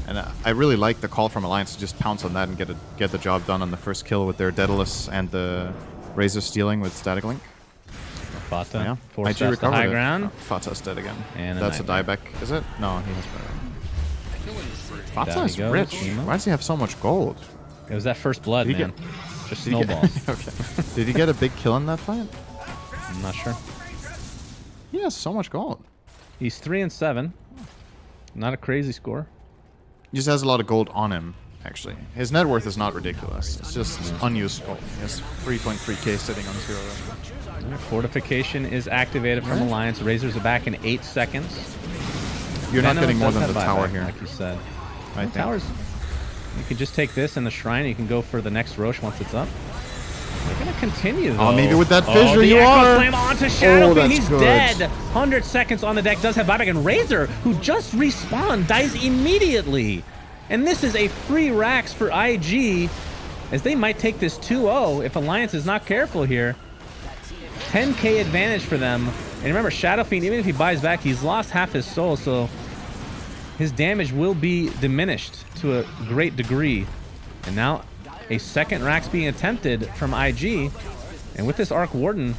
And I really like the call from Alliance to just pounce on that and get the job done on the first kill with their Daedalus and the Razor stealing with Static Link. Fata Yeah, forced IG us to high recovered it. ground. Oh, Fata's dead again. And that's a nightmare. dieback, is it? No, he has better. Down Fata he is goes, rich. Emo. Why does he have so much gold? It was that first blood, Did he man. Just Did he snowballs. get, okay. Did he get a big kill in that fight? I'm not sure. He has so much gold. He's 3-7. Not a crazy score. He just has a lot of gold on him, actually. His net worth is not ridiculous. It's just unused gold. He has 3.3k sitting on 0 revenue. Fortification is activated from Alliance. Razors are back in 8 seconds. You're not Venom getting more does than the have tower buyback, here. like you said. I think. Towers. You can just take this and the shrine. You can go for the next Roche once it's up. They're gonna continue though. Oh, maybe with that fissure the you Echo are. Slam onto Shadow that's He's good. dead. 100 seconds on the deck. Does have buyback, and Razor, who just respawned, dies immediately. And this is a free racks for IG, as they might take this 2-0 if Alliance is not careful here. 10k advantage for them. And remember, Shadow Fiend, even if he buys back, he's lost half his soul, so his damage will be diminished to a great degree. And now a second Rax being attempted from IG. And with this Arc Warden,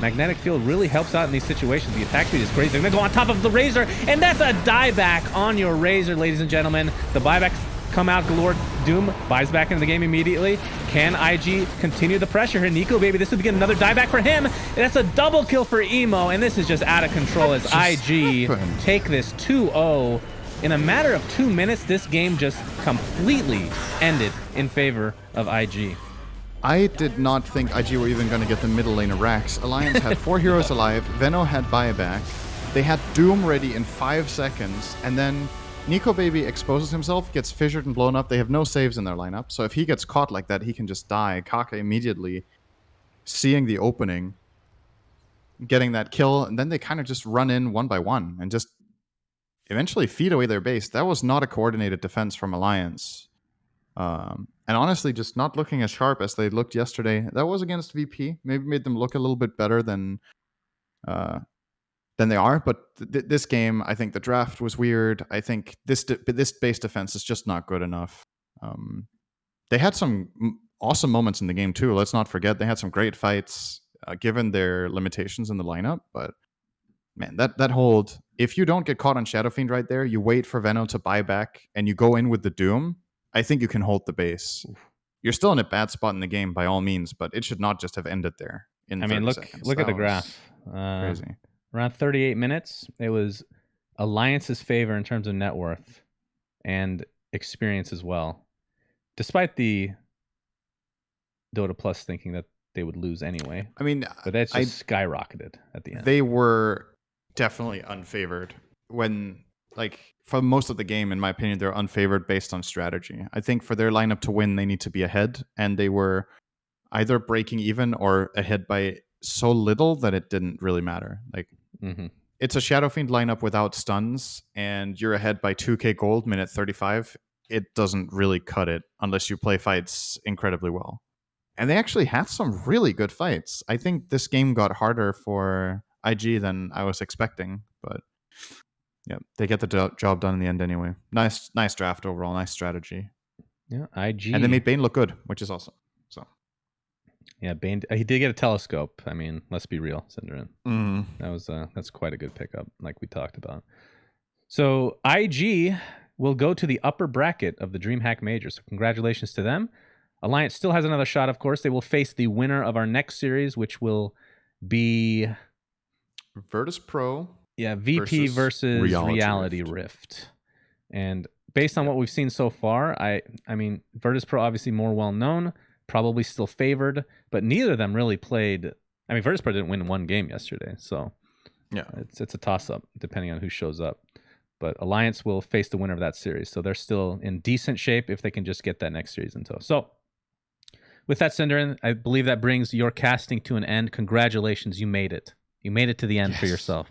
Magnetic Field really helps out in these situations. The attack speed is crazy. They're going to go on top of the Razor, and that's a dieback on your Razor, ladies and gentlemen. The buybacks come out galore. Doom buys back into the game immediately. Can IG continue the pressure here? Nico Baby, this would begin another dieback for him. And that's a double kill for Emo, and this is just out of control as IG happened? take this 2-0. In a matter of 2 minutes, this game just completely ended in favor of IG. I did not think IG were even going to get the middle lane of Rax. Alliance had 4 heroes alive. Veno had buyback. They had Doom ready in 5 seconds. And then Nico Baby exposes himself, gets fissured and blown up. They have no saves in their lineup. So if he gets caught like that, he can just die. Kaka immediately seeing the opening, getting that kill. And then they kind of just run in one by one and just eventually feed away their base. That was not a coordinated defense from Alliance. And honestly, just not looking as sharp as they looked yesterday. That was against VP. Maybe made them look a little bit better than they are. But this game, I think the draft was weird. I think this base defense is just not good enough. They had some awesome moments in the game too. Let's not forget they had some great fights, given their limitations in the lineup. But man, that hold, if you don't get caught on Shadow Fiend right there, you wait for Veno to buy back and you go in with the Doom, I think you can hold the base. You're still in a bad spot in the game by all means, but it should not just have ended there in 30 seconds. Look at That the was graph. crazy. Around 38 minutes, it was Alliance's favor in terms of net worth and experience as well. Despite the Dota Plus thinking that they would lose anyway. I mean, but that's just skyrocketed at the end. They were definitely unfavored when, like, for most of the game, in my opinion, they're unfavored based on strategy. I think for their lineup to win, they need to be ahead, and they were either breaking even or ahead by so little that it didn't really matter. Like, it's a Shadow Fiend lineup without stuns, and you're ahead by 2k gold minute 35. It doesn't really cut it unless you play fights incredibly well. And they actually had some really good fights. I think this game got harder for IG than I was expecting, but yeah, they get the job done in the end anyway. Nice draft overall, nice strategy. Yeah, IG. And they made Bane look good, which is awesome. So yeah, Bane, he did get a telescope. I mean, let's be real, Cinderin. That's quite a good pickup, like we talked about. So IG will go to the upper bracket of the DreamHack Major. So congratulations to them. Alliance still has another shot, of course. They will face the winner of our next series, which will be Virtus Pro. Yeah, VP versus Reality Rift. And based on what we've seen so far, I mean, Virtus Pro obviously more well-known, probably still favored, but neither of them really played. I mean, Virtus Pro didn't win one game yesterday, so yeah, it's a toss-up depending on who shows up. But Alliance will face the winner of that series, so they're still in decent shape if they can just get that next series in tow. So with that, Cinderin, I believe that brings your casting to an end. Congratulations, you made it. You made it to the end for yourself.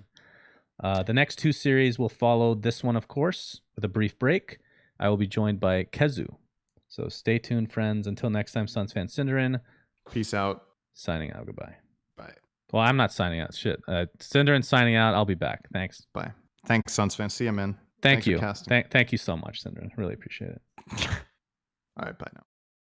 The next two series will follow this one, of course, with a brief break. I will be joined by Kezu. So stay tuned, friends. Until next time, Suns fan Cinderin. Peace out. Signing out. Goodbye. Bye. Well, I'm not signing out. Shit. Cinderin signing out. I'll be back. Thanks. Bye. Thanks, Suns fan. See ya, man. Thank you. Thank you so much, Cinderin. Really appreciate it. All right. Bye now.